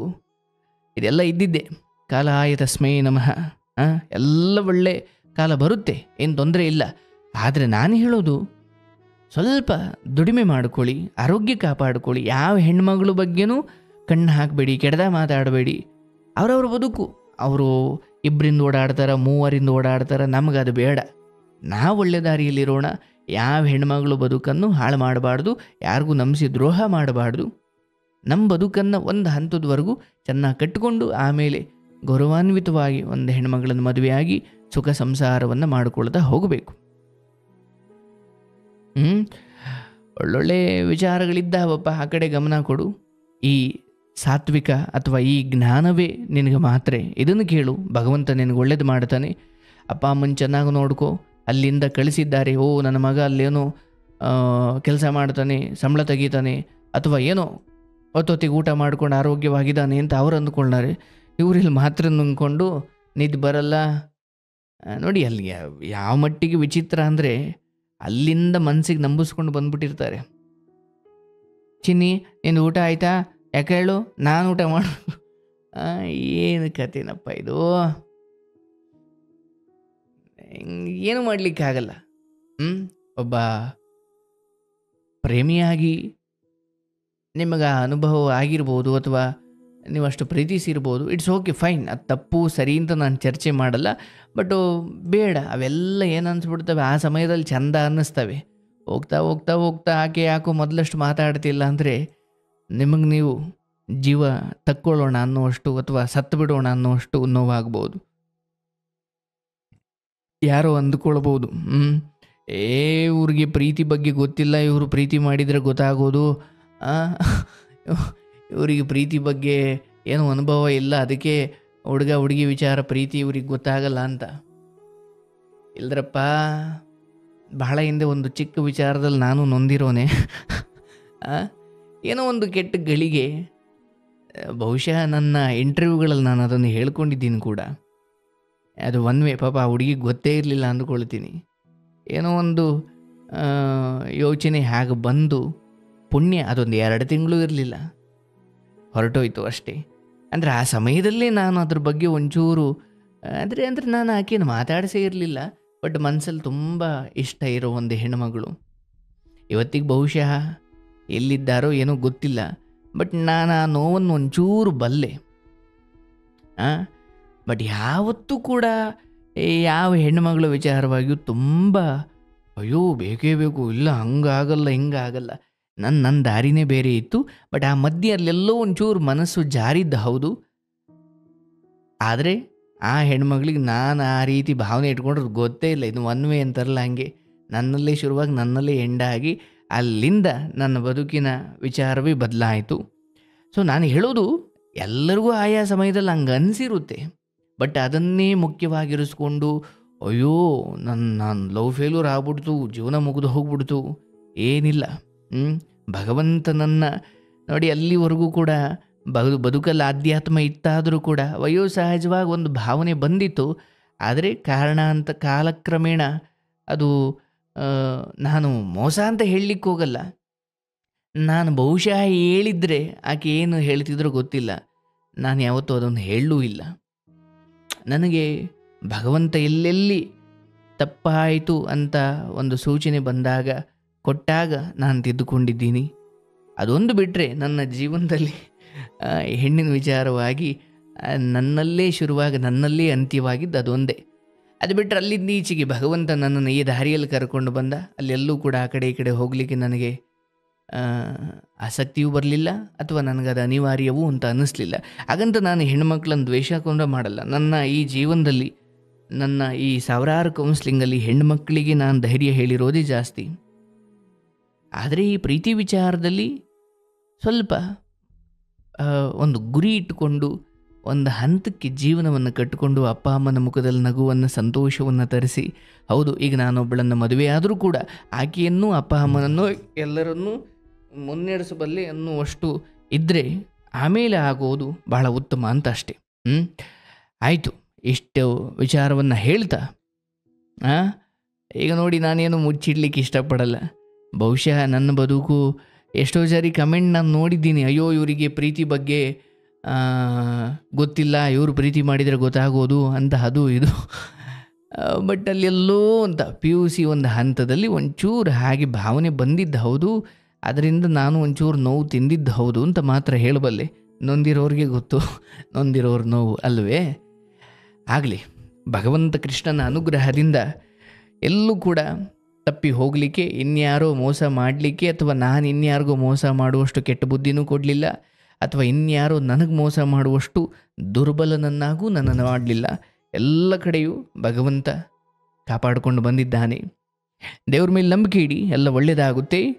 S1: ಇದೆಲ್ಲ ಇದ್ದಿದ್ದೆ. ಕಾಲ ಆಯ ತಸ್ಮೈ ನಮಃ. ಎಲ್ಲ ಒಳ್ಳೆ ಕಾಲ ಬರುತ್ತೆ, ಏನು ತೊಂದರೆ ಇಲ್ಲ. ಆದರೆ ನಾನು ಹೇಳೋದು, ಸ್ವಲ್ಪ ದುಡಿಮೆ ಮಾಡ್ಕೊಳ್ಳಿ, ಆರೋಗ್ಯ ಕಾಪಾಡ್ಕೊಳ್ಳಿ. ಯಾವ ಹೆಣ್ಮಗಳ ಬಗ್ಗೆನೂ ಕಣ್ಣು ಹಾಕಬೇಡಿ, ಕೆಡ್ದ ಮಾತಾಡಬೇಡಿ. ಅವರವ್ರ ಬದುಕು, ಅವರು 2ರಿಂದ ಓಡಾಡ್ತಾರೆ, 3ರಿಂದ ಓಡಾಡ್ತಾರೆ, ನಮಗದು ಬೇಡ. ನಾವು ಒಳ್ಳೆ ದಾರಿಯಲ್ಲಿರೋಣ. ಯಾವ ಹೆಣ್ಮಗಳು ಬದುಕನ್ನು ಹಾಳು ಮಾಡಬಾರ್ದು, ಯಾರಿಗೂ ನಂಬಿಸಿ ದ್ರೋಹ ಮಾಡಬಾರ್ದು. ನಮ್ಮ ಬದುಕನ್ನು ಒಂದು ಹಂತದವರೆಗೂ ಚೆನ್ನಾಗಿ ಕಟ್ಟಿಕೊಂಡು ಆಮೇಲೆ ಗೌರವಾನ್ವಿತವಾಗಿ ಒಂದು ಹೆಣ್ಮಗಳನ್ನು ಮದುವೆಯಾಗಿ ಸುಖ ಸಂಸಾರವನ್ನು ಮಾಡಿಕೊಳ್ತಾ ಹೋಗಬೇಕು. ಒಳ್ಳೊಳ್ಳೆ ವಿಚಾರಗಳಿದ್ದಾವಪ್ಪ, ಆ ಕಡೆ ಗಮನ ಕೊಡು. ಈ ಸಾತ್ವಿಕ ಅಥವಾ ಈ ಜ್ಞಾನವೇ ನಿನಗೆ ಮಾತ್ರ. ಇದನ್ನು ಕೇಳು, ಭಗವಂತ ನಿನಗೆ ಒಳ್ಳೇದು ಮಾಡ್ತಾನೆ. ಅಪ್ಪ ಅಮ್ಮನ ಚೆನ್ನಾಗಿ ನೋಡ್ಕೋ. ಅಲ್ಲಿಂದ ಕಳಿಸಿದ್ದಾರೆ, ಓ ನನ್ನ ಮಗ ಅಲ್ಲೇನೋ ಕೆಲಸ ಮಾಡ್ತಾನೆ, ಸಂಬಳ ತೆಗಿತಾನೆ, ಅಥವಾ ಏನೋ ಹೊತ್ತೊತ್ತಿಗೆ ಊಟ ಮಾಡ್ಕೊಂಡು ಆರೋಗ್ಯವಾಗಿದ್ದಾನೆ ಅಂತ ಅವ್ರು ಅಂದ್ಕೊಂಡಾರೆ. ಇವರಿಲ್ಲಿ ಮಾತ್ರ ನುಂಗ್ಕೊಂಡು ನಿದ್ದೆ ಬರಲ್ಲ. ನೋಡಿ, ಅಲ್ಲಿ ಯಾವ ಮಟ್ಟಿಗೆ ವಿಚಿತ್ರ ಅಂದರೆ, ಅಲ್ಲಿಂದ ಮನಸ್ಸಿಗೆ ನಂಬಿಸ್ಕೊಂಡು ಬಂದ್ಬಿಟ್ಟಿರ್ತಾರೆ. ಚಿನ್ನಿ, ನಿಂದು ಊಟ ಆಯಿತಾ? ಯಾಕೆ ಹೇಳು, ನಾನು ಊಟ ಮಾಡು. ಏನು ಕಥೆನಪ್ಪ ಇದು? ಏನು ಮಾಡಲಿಕ್ಕಾಗಲ್ಲ. ಒಬ್ಬ ಪ್ರೇಮಿಯಾಗಿ ನಿಮಗೆ ಅನುಭವ ಆಗಿರ್ಬೋದು, ಅಥವಾ ನೀವು ಅಷ್ಟು ಪ್ರೀತಿಸಿರ್ಬೋದು. It's okay, fine. ಅದು ತಪ್ಪು ಸರಿ ಅಂತ ನಾನು ಚರ್ಚೆ ಮಾಡಲ್ಲ. ಬಟ್ ಬೇಡ, ಅವೆಲ್ಲ ಏನು ಅನಿಸ್ಬಿಡ್ತವೆ, ಆ ಸಮಯದಲ್ಲಿ ಚಂದ ಅನ್ನಿಸ್ತವೆ. ಹೋಗ್ತಾ ಹೋಗ್ತಾ ಹೋಗ್ತಾ ಆಕೆ ಯಾಕೋ ಮೊದಲಷ್ಟು ಮಾತಾಡ್ತಿಲ್ಲ ಅಂದರೆ ನಿಮಗೆ ನೀವು ಜೀವ ತಕ್ಕೊಳ್ಳೋಣ ಅನ್ನೋಷ್ಟು ಅಥವಾ ಸತ್ತು ಬಿಡೋಣ ಅನ್ನೋಷ್ಟು ನೋವಾಗ್ಬೋದು. ಯಾರೋ ಅಂದ್ಕೊಳ್ಬೋದು, ಇವ್ರಿಗೆ ಪ್ರೀತಿ ಬಗ್ಗೆ ಗೊತ್ತಿಲ್ಲ, ಇವರು ಪ್ರೀತಿ ಮಾಡಿದರೆ ಗೊತ್ತಾಗೋದು, ಇವರಿಗೆ ಪ್ರೀತಿ ಬಗ್ಗೆ ಏನೂ ಅನುಭವ ಇಲ್ಲ, ಅದಕ್ಕೆ ಹುಡುಗ ಹುಡುಗಿ ವಿಚಾರ ಪ್ರೀತಿ ಇವ್ರಿಗೆ ಗೊತ್ತಾಗಲ್ಲ ಅಂತ. ಇಲ್ದ್ರಪ್ಪ, ಬಹಳ ಹಿಂದೆ ಒಂದು ಚಿಕ್ಕ ವಿಚಾರದಲ್ಲಿ ನಾನು ನೊಂದಿರೋನೆ. ಏನೋ ಒಂದು ಕೆಟ್ಟ ಗಳಿಗೆ, ಬಹುಶಃ ನನ್ನ ಇಂಟರ್ವ್ಯೂಗಳಲ್ಲಿ ನಾನು ಅದನ್ನು ಹೇಳ್ಕೊಂಡಿದ್ದೀನಿ ಕೂಡ. ಅದು ಒನ್ ವೇ, ಪಾಪ ಆ ಹುಡುಗಿಗೆ ಗೊತ್ತೇ ಇರಲಿಲ್ಲ ಅಂದ್ಕೊಳ್ತೀನಿ. ಏನೋ ಒಂದು ಯೋಚನೆ ಹಾಗೆ ಬಂದು, ಪುಣ್ಯ ಅದೊಂದು 2 ತಿಂಗಳು ಇರಲಿಲ್ಲ, ಹೊರಟೋಯ್ತು ಅಷ್ಟೇ. ಅಂದರೆ ಆ ಸಮಯದಲ್ಲೇ ನಾನು ಅದ್ರ ಬಗ್ಗೆ ಒಂಚೂರು ಅಂದರೆ ನಾನು ಆಕೆಯನ್ನು ಮಾತಾಡಿಸೇ ಇರಲಿಲ್ಲ. ಬಟ್ ಮನಸ್ಸಲ್ಲಿ ತುಂಬ ಇಷ್ಟ ಇರೋ ಒಂದು ಹೆಣ್ಣುಮಗಳು. ಇವತ್ತಿಗೆ ಬಹುಶಃ ಎಲ್ಲಿದ್ದಾರೋ ಏನೋ ಗೊತ್ತಿಲ್ಲ. ಬಟ್ ನಾನು ಆ ನೋವನ್ನು ಒಂಚೂರು ಬಲ್ಲೆ. ಬಟ್ ಯಾವತ್ತೂ ಕೂಡ ಯಾವ ಹೆಣ್ಣುಮಗಳ ವಿಚಾರವಾಗಿಯೂ ತುಂಬ ಅಯ್ಯೋ ಬೇಕೇ ಬೇಕು, ಇಲ್ಲ ಹಂಗಾಗಲ್ಲ ಹಿಂಗಾಗಲ್ಲ. ನನ್ನ ದಾರಿನೇ ಬೇರೆ ಇತ್ತು. ಬಟ್ ಆ ಮಧ್ಯೆ ಅಲ್ಲೆಲ್ಲೋ ಒಂಚೂರು ಮನಸ್ಸು ಜಾರಿದ್ದು ಹೌದು. ಆದರೆ ಆ ಹೆಣ್ಮಗಳಿಗೆ ನಾನು ಆ ರೀತಿ ಭಾವನೆ ಇಟ್ಕೊಂಡ್ರೆ ಗೊತ್ತೇ ಇಲ್ಲ. ಇದು ಒನ್ ವೇ ಅಂತಾರಲ್ಲ, ಹಂಗೆ ನನ್ನಲ್ಲೇ ಶುರುವಾಗಿ ನನ್ನಲ್ಲೇ ಎಂಡಾಗಿ ಅಲ್ಲಿಂದ ನನ್ನ ಬದುಕಿನ ವಿಚಾರವೇ ಬದಲಾಯಿತು. ಸೊ ನಾನು ಹೇಳೋದು, ಎಲ್ಲರಿಗೂ ಆಯಾ ಸಮಯದಲ್ಲಿ ಹಂಗೆ ಅನಿಸಿರುತ್ತೆ. ಬಟ್ ಅದನ್ನೇ ಮುಖ್ಯವಾಗಿರಿಸ್ಕೊಂಡು ಅಯ್ಯೋ ನಾನು ಲವ್ ಫೇಲ್ಯೂರ್ ಆಗ್ಬಿಡ್ತು, ಜೀವನ ಮುಗಿದು ಹೋಗ್ಬಿಡ್ತು, ಏನಿಲ್ಲ. ಭಗವಂತನನ್ನು ನೋಡಿ, ಅಲ್ಲಿವರೆಗೂ ಕೂಡ ಬದುಕಲ್ಲಿ ಆಧ್ಯಾತ್ಮ ಇತ್ತಾದರೂ ಕೂಡ ವಯೋಸಹಜವಾಗಿ ಒಂದು ಭಾವನೆ ಬಂದಿತ್ತು. ಆದರೆ ಕಾಲಕ್ರಮೇಣ ಅದು ನಾನು ಮೋಸ ಅಂತ ಹೇಳಲಿಕ್ಕೆ ಹೋಗಲ್ಲ. ನಾನು ಬಹುಶಃ ಹೇಳಿದರೆ ಆಕೆ ಏನು ಹೇಳ್ತಿದ್ರೋ ಗೊತ್ತಿಲ್ಲ, ನಾನು ಯಾವತ್ತೂ ಅದನ್ನು ಹೇಳಲೂ ಇಲ್ಲ. ನನಗೆ ಭಗವಂತ ಎಲ್ಲೆಲ್ಲಿ ತಪ್ಪಾಯಿತು ಅಂತ ಒಂದು ಸೂಚನೆ ಕೊಟ್ಟಾಗ ನಾನು ತಿದ್ದುಕೊಂಡಿದ್ದೀನಿ. ಅದೊಂದು ಬಿಟ್ಟರೆ ನನ್ನ ಜೀವನದಲ್ಲಿ ಹೆಣ್ಣಿನ ವಿಚಾರವಾಗಿ ನನ್ನಲ್ಲೇ ಶುರುವಾಗಿ ನನ್ನಲ್ಲೇ ಅಂತ್ಯವಾಗಿದ್ದು ಅದೊಂದೇ. ಅದು ಬಿಟ್ಟರೆ ಅಲ್ಲಿಂದ ಈಚೆಗೆ ಭಗವಂತ ನನ್ನನ್ನು ಈ ದಾರಿಯಲ್ಲಿ ಕರ್ಕೊಂಡು ಬಂದ. ಅಲ್ಲೆಲ್ಲೂ ಕೂಡ ಆ ಕಡೆ ಈ ಕಡೆ ಹೋಗಲಿಕ್ಕೆ ನನಗೆ ಆಸಕ್ತಿಯೂ ಬರಲಿಲ್ಲ, ಅಥವಾ ನನಗದು ಅನಿವಾರ್ಯವೂ ಅಂತ ಅನ್ನಿಸ್ಲಿಲ್ಲ. ಹಾಗಂತ ನಾನು ಹೆಣ್ಮಕ್ಳನ್ನು ದ್ವೇಷ ಕೂಡ ಮಾಡಲ್ಲ. ನನ್ನ ಈ ಜೀವನದಲ್ಲಿ, ನನ್ನ ಈ ಸಾವಿರಾರು ಕೌನ್ಸ್ಲಿಂಗಲ್ಲಿ ಹೆಣ್ಮಕ್ಳಿಗೆ ನಾನು ಧೈರ್ಯ ಹೇಳಿರೋದೇ ಜಾಸ್ತಿ. ಆದರೆ ಈ ಪ್ರೀತಿ ವಿಚಾರದಲ್ಲಿ ಸ್ವಲ್ಪ ಒಂದು ಗುರಿ ಇಟ್ಟುಕೊಂಡು ಒಂದು ಹಂತಕ್ಕೆ ಜೀವನವನ್ನು ಕಟ್ಟಿಕೊಂಡು ಅಪ್ಪ ಅಮ್ಮನ ಮುಖದಲ್ಲಿ ನಗುವನ್ನು, ಸಂತೋಷವನ್ನು ತರಿಸಿ, ಹೌದು ಈಗ ನಾನೊಬ್ಬಳನ್ನು ಮದುವೆ ಆದರೂ ಕೂಡ ಆಕೆಯನ್ನು ಅಪ್ಪ ಅಮ್ಮನನ್ನು ಎಲ್ಲರನ್ನೂ ಮುನ್ನಡೆಸಬಲ್ಲೆ ಅನ್ನುವಷ್ಟು ಇದ್ದರೆ ಆಮೇಲೆ ಆಗೋದು ಬಹಳ ಉತ್ತಮ ಅಂತ ಅಷ್ಟೆ. ಆಯಿತು, ಇಷ್ಟು ವಿಚಾರವನ್ನು ಹೇಳ್ತಾ ಈಗ ನೋಡಿ, ನಾನೇನು ಮುಚ್ಚಿಡ್ಲಿಕ್ಕೆ ಇಷ್ಟಪಡಲ್ಲ. ಬಹುಶಃ ನನ್ನ ಬದುಕು ಎಷ್ಟೋ ಸಾರಿ ಕಮೆಂಟ್ ನಾನು ನೋಡಿದ್ದೀನಿ, ಅಯ್ಯೋ ಇವರಿಗೆ ಪ್ರೀತಿ ಬಗ್ಗೆ ಗೊತ್ತಿಲ್ಲ, ಇವರು ಪ್ರೀತಿ ಮಾಡಿದರೆ ಗೊತ್ತಾಗೋದು ಅಂತ, ಅದು ಇದು. ಬಟ್ ಅಲ್ಲೆಲ್ಲೋ ಅಂತ PUC ಒಂದು ಹಂತದಲ್ಲಿ ಒಂಚೂರು ಹಾಗೆ ಭಾವನೆ ಬಂದಿದ್ದು ಹೌದು. ಅದರಿಂದ ನಾನು ಒಂಚೂರು ನೋವು ತಿಂದಿದ್ದು ಹೌದು ಅಂತ ಮಾತ್ರ ಹೇಳಬಲ್ಲೆ. ನೊಂದಿರೋರಿಗೆ ಗೊತ್ತು ನೊಂದಿರೋರು ನೋವು ಅಲ್ವೇ. ಆಗಲಿ, ಭಗವಂತ ಕೃಷ್ಣನ ಅನುಗ್ರಹದಿಂದ ಎಲ್ಲೂ ಕೂಡ ತಪ್ಪಿ ಹೋಗಲಿಕ್ಕೆ, ಇನ್ಯಾರೋ ಮೋಸ ಮಾಡಲಿಕ್ಕೆ, ಅಥವಾ ನಾನು ಇನ್ಯಾರಿಗೋ ಮೋಸ ಮಾಡುವಷ್ಟು ಕೆಟ್ಟ ಬುದ್ಧಿನೂ ಕೊಡಲಿಲ್ಲ, ಅಥವಾ ಇನ್ಯಾರೋ ನನಗೆ ಮೋಸ ಮಾಡುವಷ್ಟು ದುರ್ಬಲನನ್ನಾಗೂ ನನ್ನನ್ನು ಮಾಡಲಿಲ್ಲ. ಎಲ್ಲ ಕಡೆಯೂ ಭಗವಂತ ಕಾಪಾಡಿಕೊಂಡು ಬಂದಿದ್ದಾನೆ. ದೇವ್ರ ಮೇಲೆ ನಂಬಿಕೆ ಇಡಿ, ಎಲ್ಲ ಒಳ್ಳೆಯದಾಗುತ್ತೆ.